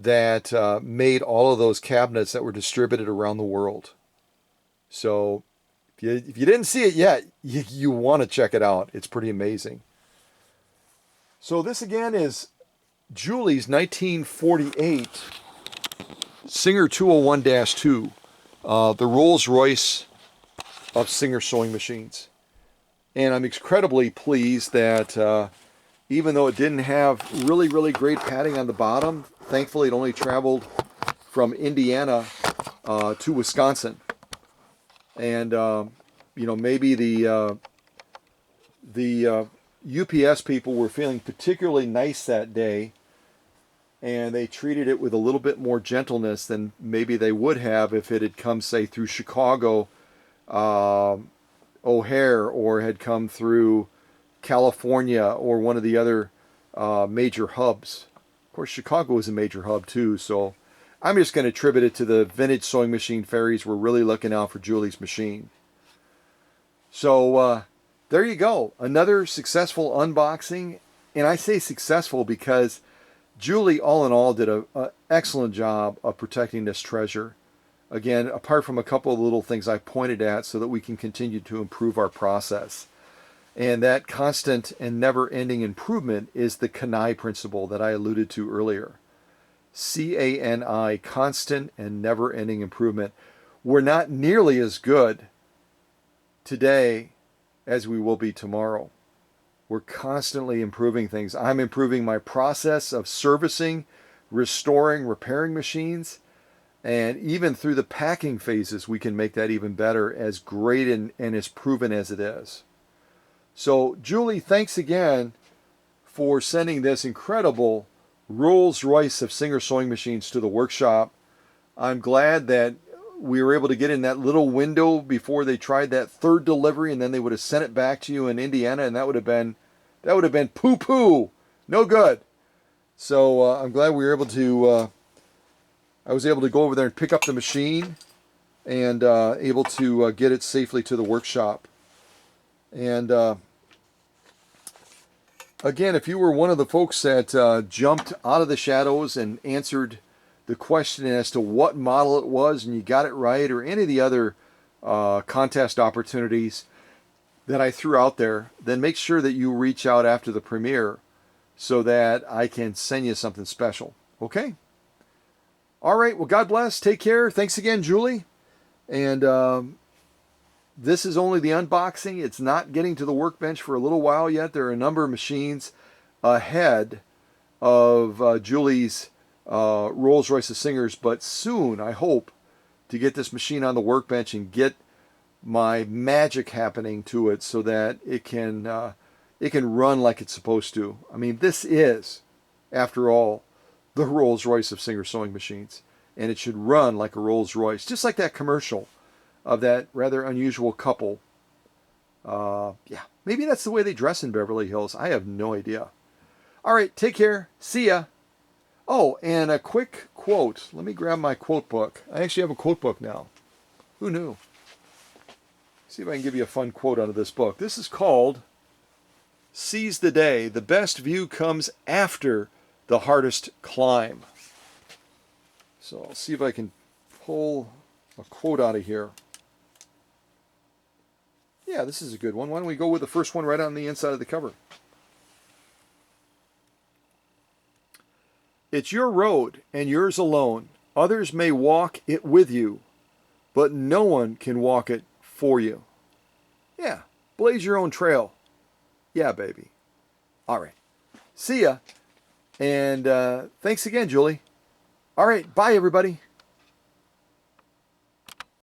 that made all of those cabinets that were distributed around the world. So if you didn't see it yet, you want to check it out. It's pretty amazing. So this again is Julie's 1948 Singer 201-2, the Rolls-Royce of Singer sewing machines. And I'm incredibly pleased that even though it didn't have really, really great padding on the bottom, thankfully it only traveled from Indiana to Wisconsin. And, maybe the UPS people were feeling particularly nice that day, and they treated it with a little bit more gentleness than maybe they would have if it had come, say, through Chicago, O'Hare, or had come through California or one of the other major hubs. Of course, Chicago is a major hub too, so I'm just going to attribute it to the vintage sewing machine fairies were really looking out for Julie's machine. So there you go. Another successful unboxing. And I say successful because Julie, all in all, did an excellent job of protecting this treasure. Again, apart from a couple of little things I pointed at so that we can continue to improve our process. And that constant and never-ending improvement is the CANI principle that I alluded to earlier. CANI, constant and never-ending improvement. We're not nearly as good today as we will be tomorrow. We're constantly improving things. I'm improving my process of servicing, restoring, repairing machines. And even through the packing phases, we can make that even better, as great and as proven as it is. So, Julie, thanks again for sending this incredible Rolls-Royce of Singer sewing machines to the workshop. I'm glad that we were able to get in that little window before they tried that third delivery, and then they would have sent it back to you in Indiana, and that would have been poo-poo, no good. So I'm glad we were able to. I was able to go over there and pick up the machine, and able to get it safely to the workshop. And again, if you were one of the folks that jumped out of the shadows and answered the question as to what model it was and you got it right, or any of the other contest opportunities that I threw out there, then make sure that you reach out after the premiere so that I can send you something special. Okay? All right. Well, God bless. Take care. Thanks again, Julie. And this is only the unboxing. It's not getting to the workbench for a little while yet. There are a number of machines ahead of Julie's Rolls-Royce of Singers, but soon, I hope, to get this machine on the workbench and get my magic happening to it so that it can run like it's supposed to. I mean, this is, after all, the Rolls-Royce of Singer sewing machines, and it should run like a Rolls-Royce, just like that commercial of that rather unusual couple. Yeah, maybe that's the way they dress in Beverly Hills. I have no idea. All right, take care. See ya. Oh, and a quick quote. Let me grab my quote book. I actually have a quote book now. Who knew? See if I can give you a fun quote out of this book. This is called Seize the Day. The best view comes after the hardest climb. So I'll see if I can pull a quote out of here. Yeah, this is a good one. Why don't we go with the first one right on the inside of the cover? It's your road and yours alone. Others may walk it with you, but no one can walk it for you. Yeah, blaze your own trail. Yeah, baby. All right. See ya. And thanks again, Julie. All right, bye, everybody.